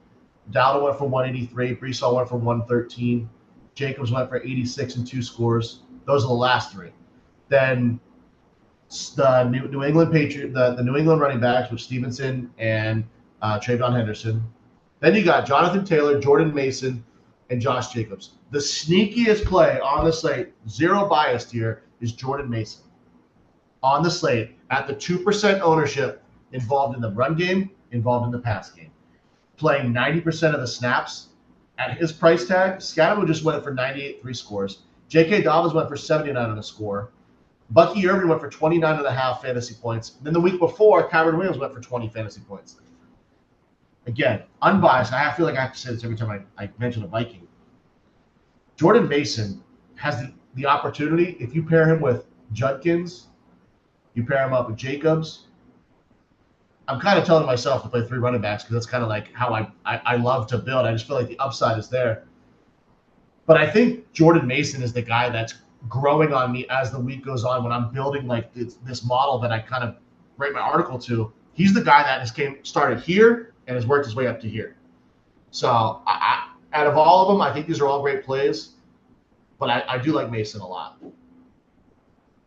Dowdle went for 183. Brees Hall went for 113. Jacobs went for 86 and 2 scores. Those are the last three. Then the New England Patriot, the New England running backs with Stevenson and Trayvon Henderson. Then you got Jonathan Taylor, Jordan Mason, and Josh Jacobs. The sneakiest play on the slate, zero biased here, is Jordan Mason on the slate at the 2% ownership, involved in the run game, involved in the pass game, playing 90% of the snaps. At his price tag, Scatterwood just went for 98, 3 scores. J.K. Dobbins went for 79 on a score. Bucky Irving went for 29 and a half fantasy points. Then the week before, Kyron Williams went for 20 fantasy points. Again, unbiased. I feel like I have to say this every time I mention a Viking. Jordan Mason has the opportunity, if you pair him with Judkins, you pair him up with Jacobs. I'm kind of telling myself to play 3 running backs because that's kind of like how I love to build. I just feel like the upside is there. But I think Jordan Mason is the guy that's growing on me as the week goes on when I'm building like this model that I kind of write my article to. He's the guy that started here and has worked his way up to here. So out of all of them, I think these are all great plays, but I do like Mason a lot.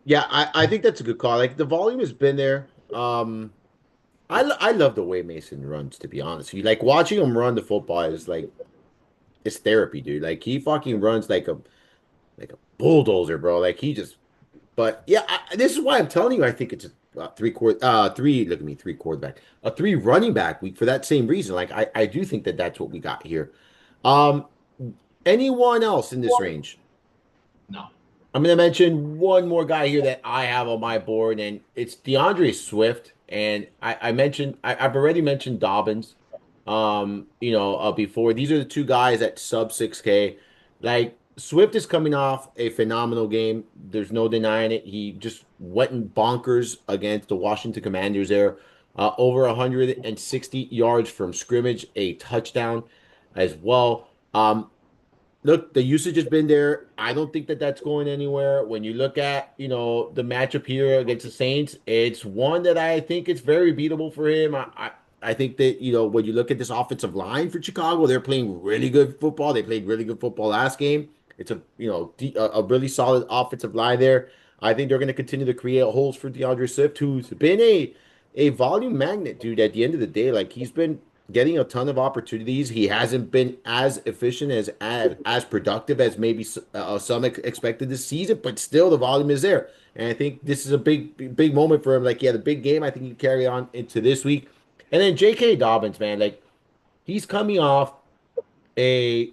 Yeah, I think that's a good call. Like the volume has been there. I love the way Mason runs, to be honest. You like watching him run the football is like it's therapy, dude. Like he fucking runs like a bulldozer, bro. Like he just. But yeah, this is why I'm telling you. I think it's a three. Look at me, three quarterback, a three running back week for that same reason. Like I do think that that's what we got here. Um, anyone else in this range? No. I'm going to mention one more guy here that I have on my board, and it's DeAndre Swift. And I've already mentioned Dobbins, before. These are the two guys at sub 6K. Like, Swift is coming off a phenomenal game. There's no denying it. He just went in bonkers against the Washington Commanders there. Over 160 yards from scrimmage, a touchdown as well. Look, the usage has been there. I don't think that that's going anywhere. When you look at, the matchup here against the Saints, it's one that I think it's very beatable for him. I think that, when you look at this offensive line for Chicago, they're playing really good football. They played really good football last game. It's a really solid offensive line there. I think they're going to continue to create holes for DeAndre Swift, who's been a volume magnet, dude, at the end of the day. Like getting a ton of opportunities. He hasn't been as efficient as productive as maybe some expected this season, but still the volume is there. And I think this is a big moment for him. Like, yeah, the big game. I think he carry on into this week. And then J.K. Dobbins, man, like he's coming off a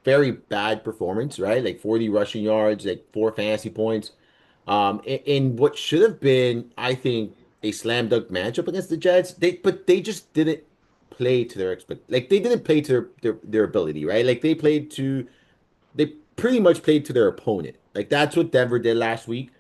very bad performance, right? Like 40 rushing yards, like 4 fantasy points. In what should have been, I think, a slam dunk matchup against the Jets. They just didn't play to their like they didn't play to their ability, right? Like they pretty much played to their opponent. Like that's what Denver did last week.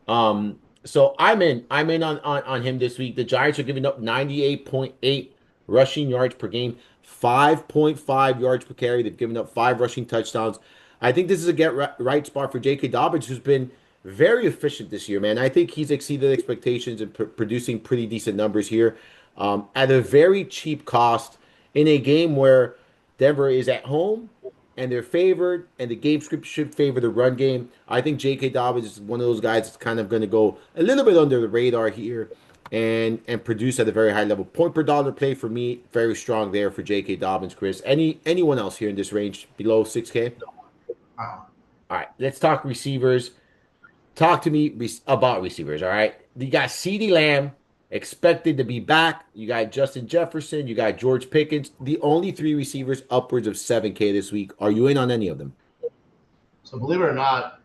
So I'm in on him this week. The Giants are giving up 98.8 rushing yards per game, 5.5 yards per carry. They've given up 5 rushing touchdowns. I think this is a right spot for J.K. Dobbins, who's been very efficient this year, man. I think he's exceeded expectations and producing pretty decent numbers here, at a very cheap cost in a game where Denver is at home and they're favored, and the game script should favor the run game. I think J.K. Dobbins is one of those guys that's kind of going to go a little bit under the radar here and produce at a very high level. Point per dollar play for me, very strong there for J.K. Dobbins, Chris. Anyone else here in this range below 6K? Uh, All right, let's talk receivers. Talk to me about receivers, all right? You got CeeDee Lamb expected to be back. You got Justin Jefferson. You got George Pickens. The only three receivers upwards of 7K this week. Are you in on any of them? so believe it or not,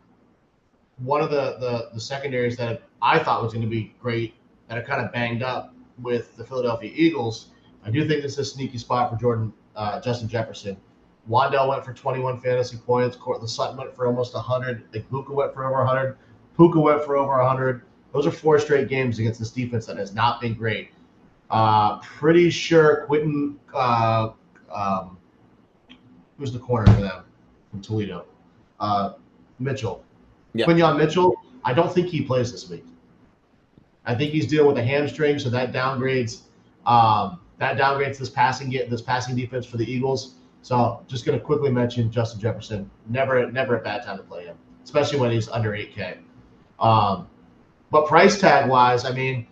one of the secondaries that I thought was going to be great that are kind of banged up with the Philadelphia Eagles. I do think this is a sneaky spot for Justin Jefferson. Wandell went for 21 fantasy points. Cortland Sutton went for almost 100. Ibuka went for over 100. Puka went for over 100. Those are 4 straight games against this defense that has not been great. Pretty sure Quentin, who's the corner for them from Toledo? Mitchell. Yeah. Quinyon Mitchell, I don't think he plays this week. I think he's dealing with a hamstring, so that downgrades this passing defense for the Eagles. So just going to quickly mention Justin Jefferson. Never a bad time to play him, especially when he's under 8K. But price tag wise, I mean,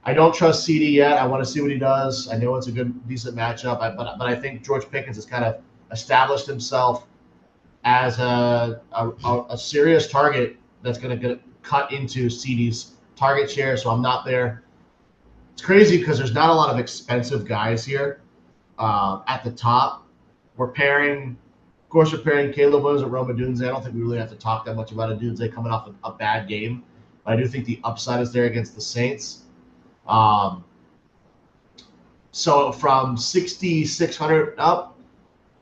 I don't trust CD yet. I want to see what he does. I know it's a decent matchup, but I think George Pickens has kind of established himself as a serious target that's going to cut into CD's target share. So I'm not there. It's crazy because there's not a lot of expensive guys here at the top. We're pairing Caleb Williams and Roma Dunze. I don't think we really have to talk that much about a Dunze coming off a bad game. But I do think the upside is there against the Saints. So from 6,600 up,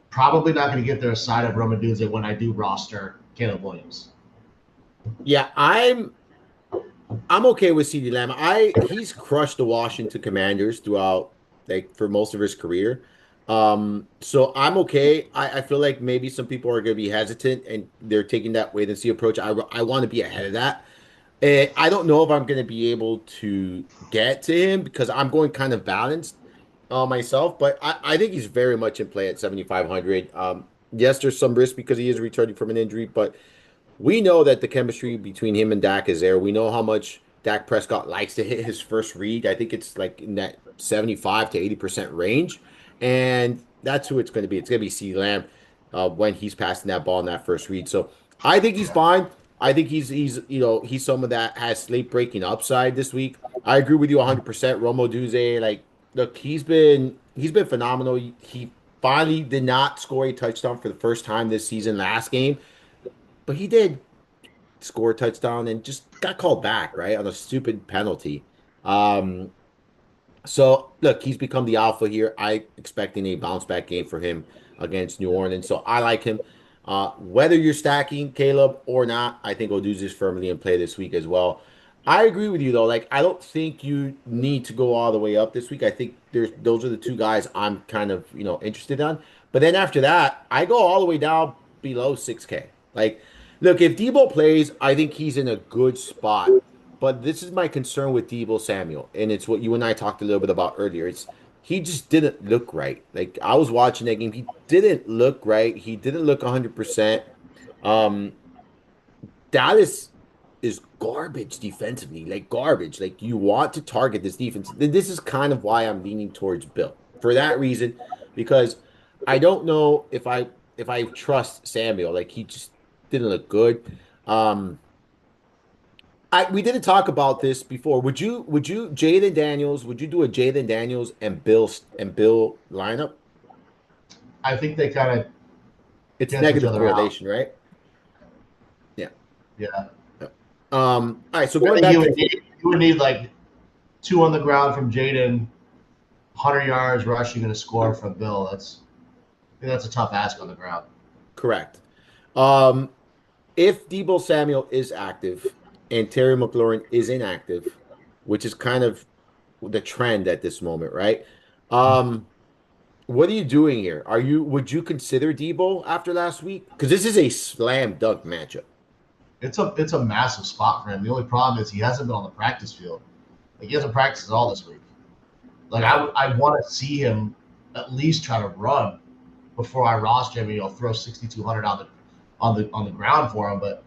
probably not going to get there aside of Roma Dunze when I do roster Caleb Williams. Yeah, I'm okay with CeeDee Lamb. He's crushed the Washington Commanders throughout, like, for most of his career. So I'm okay. I feel like maybe some people are going to be hesitant and they're taking that wait and see approach. I want to be ahead of that. I don't know if I'm going to be able to get to him because I'm going kind of balanced myself, but I think he's very much in play at 7,500. Yes, there's some risk because he is returning from an injury, but we know that the chemistry between him and Dak is there. We know how much Dak Prescott likes to hit his first read. I think it's like in that 75 to 80% range. And that's who it's going to be. It's going to be CeeDee Lamb when he's passing that ball in that first read. So I think he's fine. I think he's someone that has slate breaking upside this week. I agree with you 100%. Romo Duze, like, look, he's been phenomenal. He finally did not score a touchdown for the first time this season last game, but he did score a touchdown and just got called back, right, on a stupid penalty. So look, he's become the alpha here. I expecting a bounce back game for him against New Orleans. So I like him. Whether you're stacking Caleb or not, I think Oduz is firmly in play this week as well. I agree with you though. Like, I don't think you need to go all the way up this week. I think those are the two guys I'm kind of interested on. But then after that, I go all the way down below 6K. Like, look, if Debo plays, I think he's in a good spot. But this is my concern with Debo Samuel, and it's what you and I talked a little bit about earlier. It's he just didn't look right. Like, I was watching that game, he didn't look right. He didn't look 100%. Um, Dallas is garbage defensively, like garbage. Like, you want to target this defense. This is kind of why I'm leaning towards Bill. for that reason, because I don't know if I trust Samuel. Like he just didn't look good. Um, we didn't talk about this before. Would you Jaden Daniels? Would you do a Jaden Daniels and Bill lineup? I think they kind of It's cancel each negative other out. correlation, right? Yeah. Yeah. Yeah. All right. So I going think back to you would need like two on the ground from Jaden, 100 yards rushing and a score from Bill. I think that's a tough ask on the ground. correct. Um, if Debo Samuel is active and Terry McLaurin is inactive, which is kind of the trend at this moment, right? Um, what are you doing here? Would you consider Debo after last week? Because this is a slam dunk matchup. It's a massive spot for him. The only problem is he hasn't been on the practice field. Like he hasn't practiced at all this week. Like Right. I want to see him at least try to run before I roster him. Throw 6,200 on the ground for him. But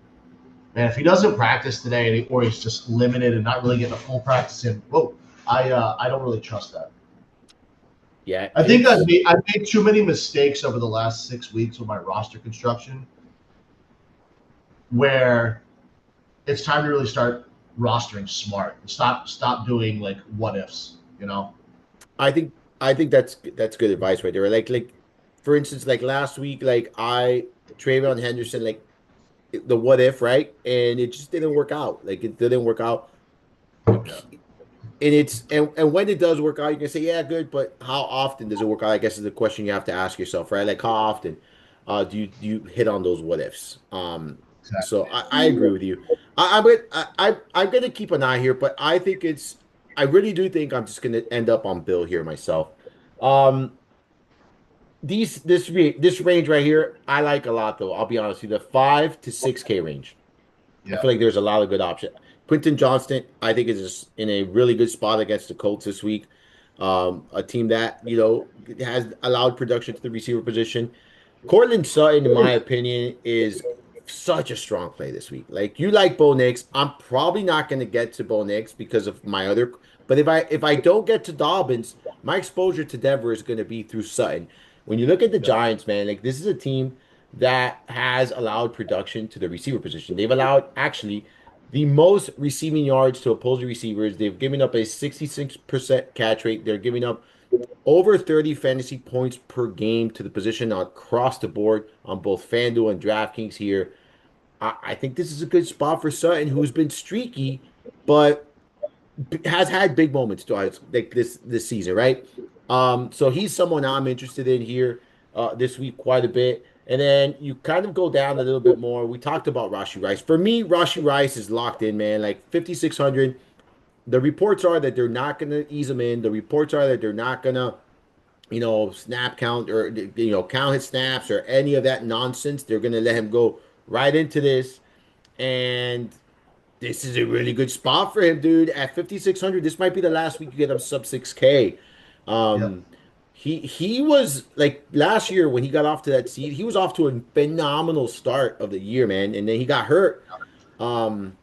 man, if he doesn't practice today or he's just limited and not really getting a full practice in, I don't really trust that. Yeah, I think it's I've made too many mistakes over the last 6 weeks with my roster construction, where it's time to really start rostering smart. Stop doing like what ifs. I think I think that's good advice right there. Like for instance, like last week, like I Travion Henderson, like the what if, right? And it just didn't work out. Like it didn't work out. Yeah. And when it does work out, you can say, yeah, good, but how often does it work out? I guess is the question you have to ask yourself, right? Like how often do you hit on those what ifs? So Exactly. I agree with you. I'm gonna keep an eye here, but I really do think I'm just gonna end up on Bill here myself. Um, this range right here, I like a lot though. I'll be honest with you, the 5 to 6K range. I Yeah. feel like there's a lot of good options. Quentin Johnston, I think, is just in a really good spot against the Colts this week. A team that, has allowed production to the receiver position. Cortland Sutton, in my opinion, is such a strong play this week. Like you like Bo Nix. I'm probably not going to get to Bo Nix because of my other. But if I don't get to Dobbins, my exposure to Denver is going to be through Sutton. When you look at the Yeah. Giants, man, like this is a team that has allowed production to the receiver position. They've allowed actually the most receiving yards to opposing receivers. They've given up a 66% catch rate. They're giving up over 30 fantasy points per game to the position across the board on both FanDuel and DraftKings here. I think this is a good spot for Sutton, who's been streaky, but has had big moments throughout like this season, right? So he's someone I'm interested in here this week quite a bit. And then you kind of go down a little bit more. We talked about Rashi Rice. For me, Rashi Rice is locked in, man. Like 5,600. The reports are that they're not going to ease him in. The reports are that they're not going to snap count or count his snaps or any of that nonsense. They're gonna let him go right into this, and this is a really good spot for him, dude. At 5,600, this might be the last week you get him sub 6K. Yep. Um, he was like last year when he got off to that seed, he was off to a phenomenal start of the year, man, and then he got hurt. Um,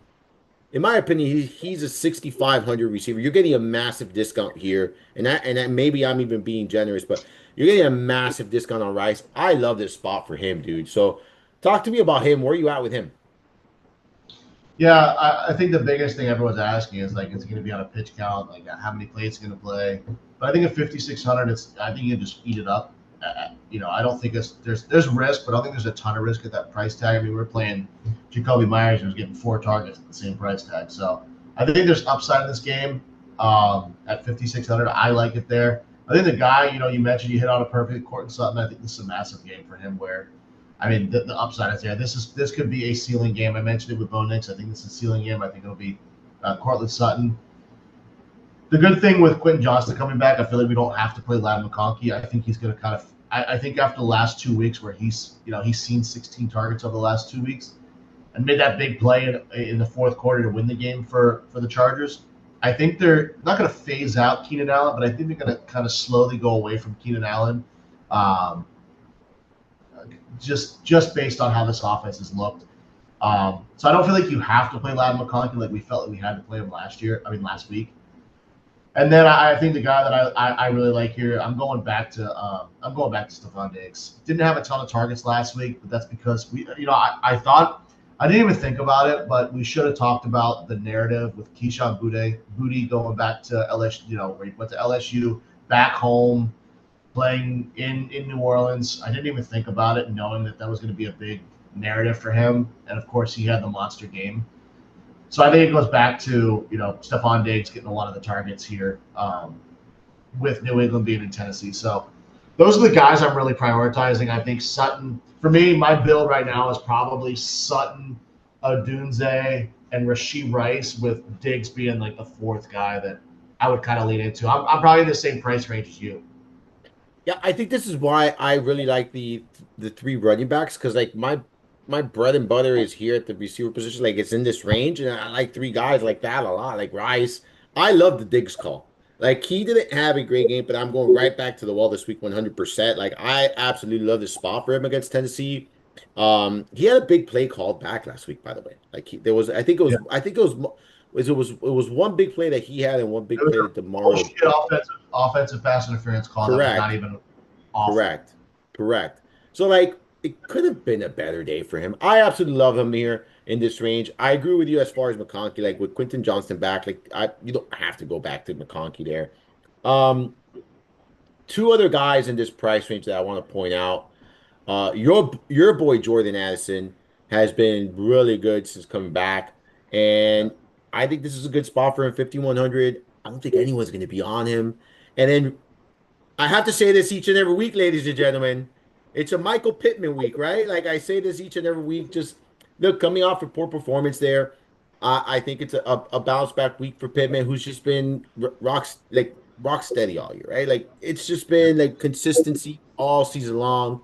in my opinion, he's a 6,500 receiver. You're getting a massive discount here, and that maybe I'm even being generous, but you're getting a massive discount on Rice. I love this spot for him, dude. So, talk to me about him. Where are you at with him? Yeah, I think the biggest thing everyone's asking is like, is he going to be on a pitch count? Like, how many plays going to play? But I think at 5,600, I think you can just eat it up. I don't think there's risk, but I don't think there's a ton of risk at that price tag. I mean, we're playing Jacoby Myers, who's getting 4 targets at the same price tag. So I think there's upside in this game at 5,600. I like it there. I think the guy, you mentioned you hit on a perfect Courtland Sutton. I think this is a massive game for him where I mean, the upside is there. This could be a ceiling game. I mentioned it with Bo Nix. I think this is a ceiling game. I think it'll be Courtland Sutton. The good thing with Quentin Johnston coming back, I feel like we don't have to play Ladd McConkey. I think he's going to kind of. I think after the last 2 weeks where he's seen 16 targets over the last 2 weeks and made that big play in the fourth quarter to win the game for the Chargers. I think they're not going to phase out Keenan Allen, but I think they're going to kind of slowly go away from Keenan Allen. Um, just based on how this offense has looked. So I don't feel like you have to play Ladd McConkey like we felt like we had to play him last week. And then I think the guy that I really like here, I'm going back to Stephon Diggs. Didn't have a ton of targets last week, but that's because I thought I didn't even think about it, but we should have talked about the narrative with Keyshawn Boutte going back to LSU, where he went to LSU, back home, playing in New Orleans. I didn't even think about it, knowing that was going to be a big narrative for him. And of course, he had the monster game. So I think it goes back to Stephon Diggs getting a lot of the targets here, with New England being in Tennessee. So those are the guys I'm really prioritizing. I think Sutton, for me, my build right now is probably Sutton, Odunze, and Rashee Rice, with Diggs being like the fourth guy that I would kind of lean into. I'm probably in the same price range as you. Yeah, I think this is why I really like the three running backs, because like my bread and butter is here at the receiver position. Like it's in this range, and I like three guys like that a lot. Like Rice, I love the Diggs call. Like he didn't have a great game, but I'm going right back to the wall this week 100%. Like I absolutely love this spot for him against Tennessee. He had a big play called back last week, by the way. Like there was, Yeah, I think it was one big play that he had and one big it was play a that Demar. bullshit offensive pass interference call that was not Correct. even awful. Correct. Correct. So like it could have been a better day for him. I absolutely love him here in this range. I agree with you as far as McConkey, like with Quentin Johnston back, like you don't have to go back to McConkey there. Um, Two other guys in this price range that I want to point out. Your boy Jordan Addison has been really good since coming back, Yeah. and I think this is a good spot for him, 5,100. I don't think anyone's going to be on him. And then I have to say this each and every week, ladies and gentlemen. It's a Michael Pittman week, right? Like I say this each and every week. Just look, coming off a poor performance there, I think it's a bounce back week for Pittman, who's just been rock steady all year, right? Like it's just been like consistency all season long.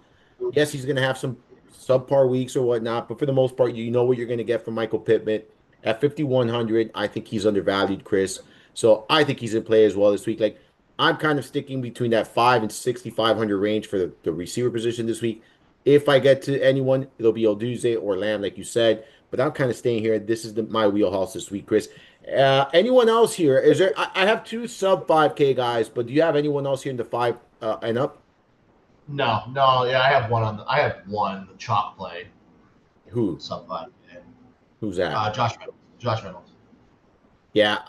Yes, he's gonna have some subpar weeks or whatnot, but for the most part, you know what you're gonna get from Michael Pittman at 5,100. I think he's undervalued, Chris. So I think he's in play as well this week. Like I'm kind of sticking between that 5 and 6,500 range for the receiver position this week. If I get to anyone, it'll be Odunze or Lamb, like you said. But I'm kind of staying here. This is my wheelhouse this week, Chris. Anyone else here? Is there? I have two sub 5K guys, but do you have anyone else here in the five and up? No, yeah, I have one, the chalk play, Who? sub five. Who's that? Josh Reynolds. Josh Reynolds. Yeah.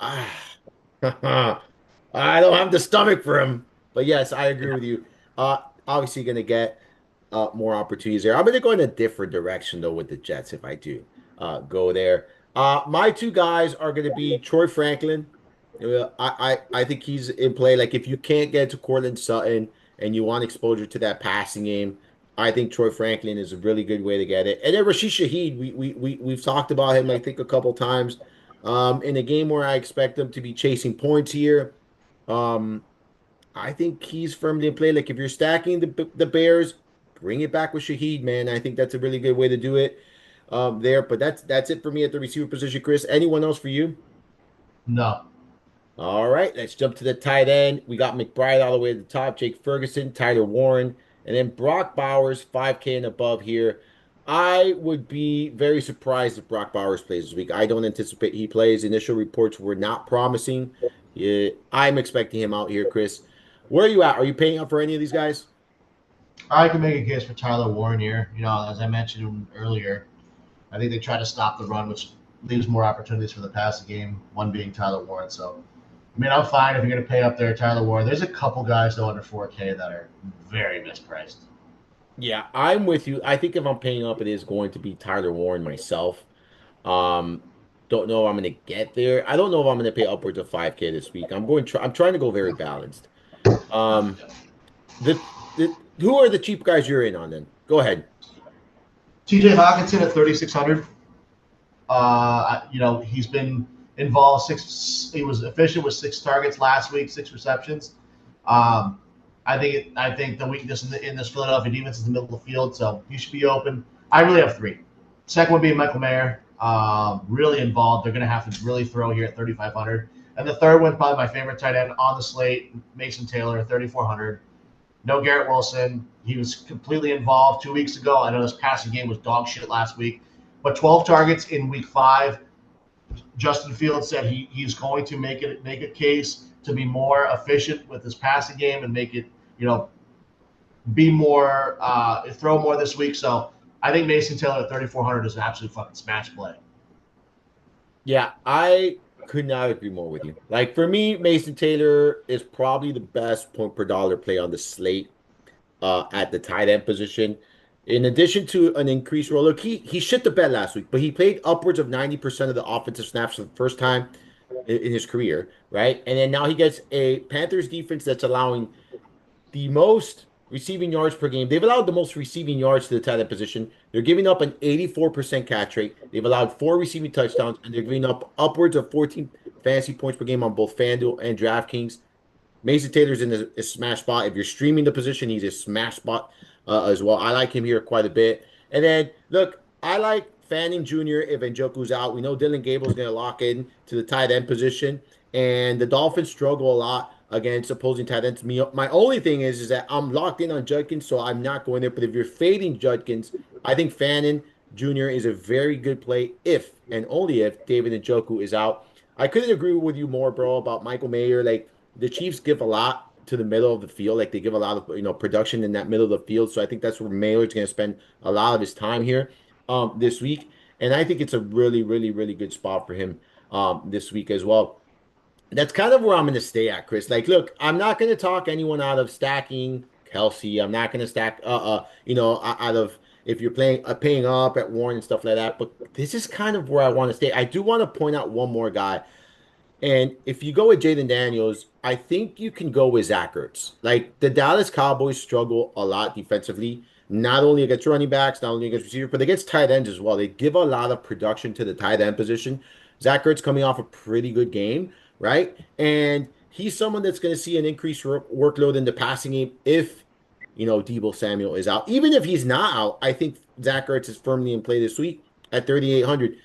I don't have the stomach for him. But yes, I agree with you. Obviously gonna get more opportunities there. I'm gonna go in a different direction though with the Jets if I do go there. My two guys are gonna be Troy Franklin. I think he's in play. Like if you can't get to Cortland Sutton and you want exposure to that passing game, I think Troy Franklin is a really good way to get it. And then Rashid Shaheed, we've talked about him I think a couple times. In a game where I expect them to be chasing points here. Um, I think he's firmly in play. Like if you're stacking the Bears, bring it back with Shaheed, man. I think that's a really good way to do it there. But that's it for me at the receiver position, Chris. Anyone else for you? No. All right, let's jump to the tight end. We got McBride all the way to the top, Jake Ferguson, Tyler Warren, and then Brock Bowers, 5K and above here. I would be very surprised if Brock Bowers plays this week. I don't anticipate he plays. Initial reports were not promising. Yeah, I'm expecting him out here, Chris. Where are you at? Are you paying up for any of these guys? I can make a case for Tyler Warren here. As I mentioned earlier, I think they try to stop the run, which leaves more opportunities for the passing game, one being Tyler Warren. So, I mean, I'm fine if you're going to pay up there, Tyler Warren. There's a couple guys, though, under 4K that are very mispriced. Yeah, I'm with you. I think if I'm paying up, it is going to be Tyler Warren myself. Um, don't know if I'm going to get there. I don't know if I'm going to pay upwards of 5K this week. I'm trying to go very balanced. Um, who are the cheap guys you're in on then? Go ahead. TJ Hawkinson at 3,600. He's been involved he was efficient with 6 targets last week, 6 receptions. I think the weakness in this Philadelphia defense is the middle of the field, so he should be open. I really have 3. Second would be Michael Mayer, really involved. They're going to have to really throw here at 3,500. And the third one's probably my favorite tight end on the slate, Mason Taylor, 3,400. No Garrett Wilson. He was completely involved 2 weeks ago. I know his passing game was dog shit last week, but 12 targets in week 5. Justin Fields said he's going to make a case to be more efficient with his passing game and make it, be more, throw more this week. So I think Mason Taylor at 3,400 is an absolute fucking smash play. Yeah, I could not agree more with you. Like for me, Mason Taylor is probably the best point per dollar play on the slate at the tight end position. In addition to an increased role, look, he shit the bed last week, but he played upwards of 90% of the offensive snaps for the first time in his career, right? And then now he gets a Panthers defense that's allowing the most receiving yards per game. They've allowed the most receiving yards to the tight end position. They're giving up an 84% catch rate. They've allowed 4 receiving touchdowns, and they're giving up upwards of 14 fantasy points per game on both FanDuel and DraftKings. Mason Taylor's in a smash spot. If you're streaming the position, he's a smash spot as well. I like him here quite a bit. And then, look, I like Fanning Jr. if Njoku's out. We know Dylan Gable's going to lock in to the tight end position. And the Dolphins struggle a lot against opposing tight ends. My only thing is that I'm locked in on Judkins, so I'm not going there. But if you're fading Judkins, I think Fanning Jr. is a very good play if and only if David Njoku is out. I couldn't agree with you more, bro, about Michael Mayer. Like, the Chiefs give a lot to the middle of the field. Like they give a lot of production in that middle of the field. So I think that's where Mailer's going to spend a lot of his time here this week. And I think it's a really, really, really good spot for him this week as well. That's kind of where I'm going to stay at, Chris. Like, look, I'm not going to talk anyone out of stacking Kelsey. I'm not going to stack, out of if you're paying up at Warren and stuff like that. But this is kind of where I want to stay. I do want to point out one more guy. And if you go with Jaden Daniels, I think you can go with Zach Ertz. Like the Dallas Cowboys struggle a lot defensively, not only against running backs, not only against receivers, but against tight ends as well. They give a lot of production to the tight end position. Zach Ertz coming off a pretty good game, right? And he's someone that's going to see an increased workload in the passing game if, Deebo Samuel is out. Even if he's not out, I think Zach Ertz is firmly in play this week at 3,800.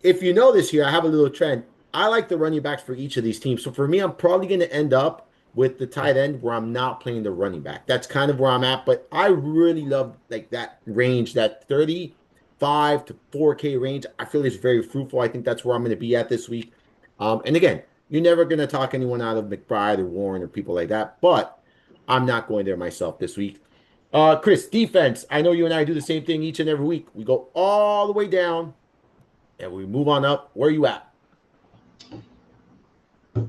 If you know this here, I have a little trend. I like the running backs for each of these teams. So for me, I'm probably going to end up with the tight end where I'm not playing the running back. That's kind of where I'm at. But I really love like that range, that 35 to 4K range. I feel it's very fruitful. I think that's where I'm going to be at this week. And again, you're never going to talk anyone out of McBride or Warren or people like that. But I'm not going there myself this week. Chris, defense. I know you and I do the same thing each and every week. We go all the way down and we move on up. Where are you at?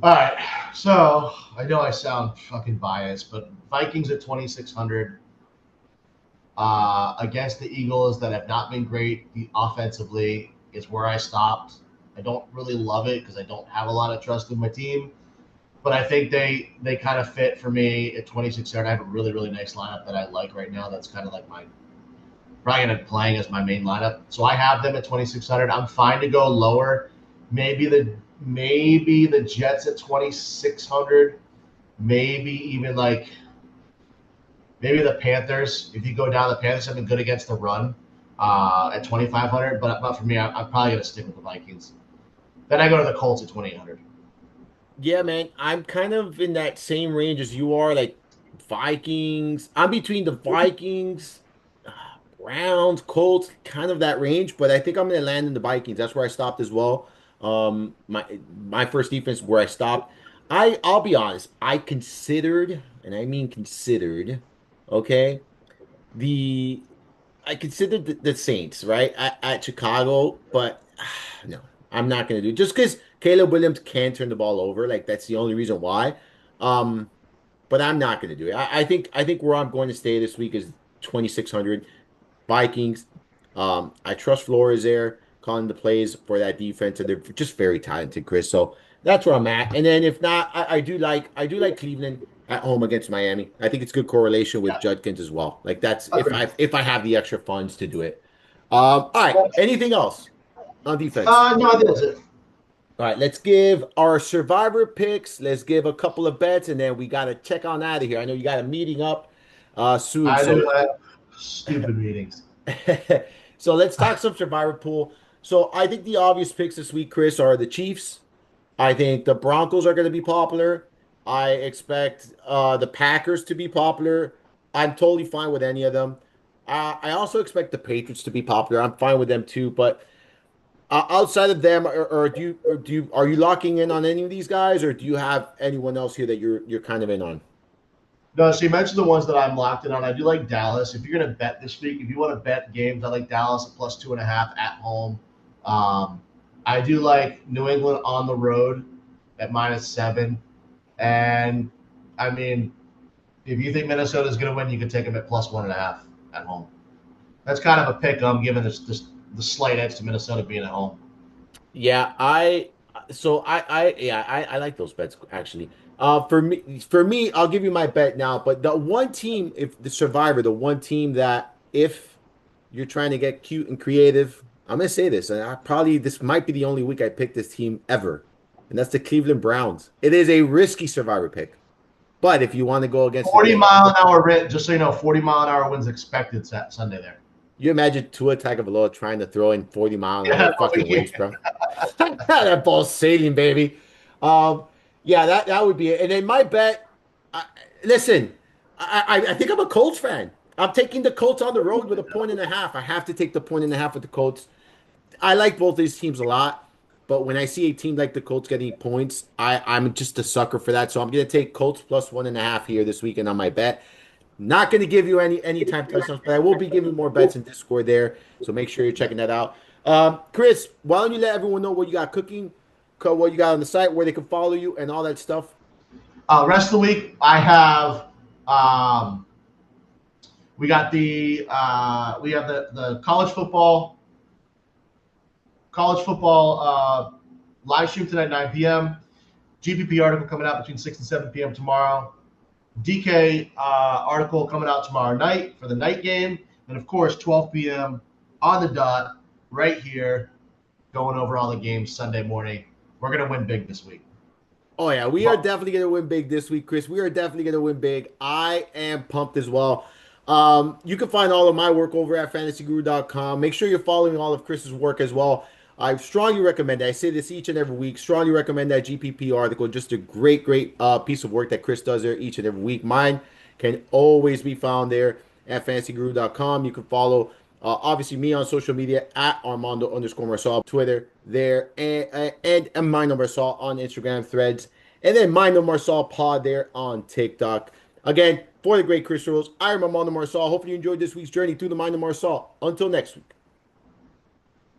All right, so I know I sound fucking biased, but Vikings at 2,600 against the Eagles that have not been great offensively is where I stopped. I don't really love it because I don't have a lot of trust in my team, but I think they kind of fit for me at 2,600. I have a really, really nice lineup that I like right now. That's kind of like my probably going to be playing as my main lineup. So I have them at 2,600. I'm fine to go lower. Maybe the Jets at 2,600. Maybe even maybe the Panthers. If you go down, the Panthers have been good against the run at 2,500. But for me, I'm probably going to stick with the Vikings. Then I go to the Colts at 2,800. Yeah, man, I'm kind of in that same range as you are, like Vikings. I'm between the Vikings, Browns, Colts, kind of that range, but I think I'm gonna land in the Vikings. That's where I stopped as well. My first defense where I stopped. I'll be honest, I considered, and I mean considered, okay, the I considered the Saints, right, at Chicago, but no, I'm not going to do it. Just because Caleb Williams can turn the ball over. Like, that's the only reason why. Um, but I'm not going to do it. I think where I'm going to stay this week is 2,600 Vikings. I trust Flores there calling the plays for that defense, and they're just very talented, Chris. So that's where I'm at. And then if not, I do like Cleveland at home against Miami. I think it's good correlation with Yeah. Judkins as well. Like that's Agreed. if I have the extra funds to do it. All right. Anything else on defense? No, I think that's it. All right, let's give our survivor picks. Let's give a couple of bets, and then we got to check on out of here. I know you got a meeting up soon, I so do have stupid meetings. so let's talk some survivor pool. So I think the obvious picks this week, Chris, are the Chiefs. I think the Broncos are going to be popular. I expect the Packers to be popular. I'm totally fine with any of them. I also expect the Patriots to be popular. I'm fine with them too, but Outside of them, are you locking in on any of these guys, or do you have anyone else here that you're kind of in on? No, so you mentioned the ones that I'm locked in on. I do like Dallas. If you're going to bet this week, if you want to bet games, I like Dallas at plus 2.5 at home. Um, I do like New England on the road at -7. And I mean, if you think Minnesota is going to win, you can take them at plus 1.5 at home. That's kind of a pick. I'm giving the slight edge to Minnesota being at home. Yeah, I like those bets actually. For me, I'll give you my bet now. But the one team, if the survivor, the one team that if you're trying to get cute and creative, I'm gonna say this, and this might be the only week I pick this team ever, and that's the Cleveland Browns. It is a risky survivor pick, but if you want to go against the 40 grain, mile an hour win, just so you know, 40 mile an hour winds expected Sunday there. you imagine Tua Tagovailoa trying to throw in 40-mile-an-hour Yeah, fucking yeah. winds, bro. That ball's sailing, baby. Um, yeah, that would be it. And then my bet, listen, I think I'm a Colts fan. I'm taking the Colts on the road with a point and a half. I have to take the point and a half with the Colts. I like both these teams a lot, but when I see a team like the Colts getting points, I'm just a sucker for that. So I'm gonna take Colts plus 1.5 here this weekend on my bet. Not going to give you any time touchdowns, but I will be giving more bets in Discord there. So make sure you're checking that out. Chris, why don't you let everyone know what you got cooking, what you got on the site, where they can follow you, and all that stuff. Rest of the week, I have we got the college football live stream tonight 9 p.m. GPP article coming out between 6 and 7 p.m. tomorrow. DK article coming out tomorrow night for the night game, and of course 12 p.m. on the dot right here, going over all the games Sunday morning. We're gonna win big this week. Oh yeah, we are definitely gonna win big this week, Chris. We are definitely gonna win big. I am pumped as well. You can find all of my work over at fantasyguru.com. Make sure you're following all of Chris's work as well. I strongly recommend it. I say this each and every week. Strongly recommend that GPP article. Just a great piece of work that Chris does there each and every week. Mine can always be found there at fantasyguru.com. You can follow obviously me on social media at Armando_Marsal, Twitter there, and Armando Marsal on Instagram, Threads, and then Armando Marsal Pod there on TikTok. Again, for the great Chris Rose, I am Armando Marsal. Hopefully you enjoyed this week's journey through the mind of Marsal. Until next week.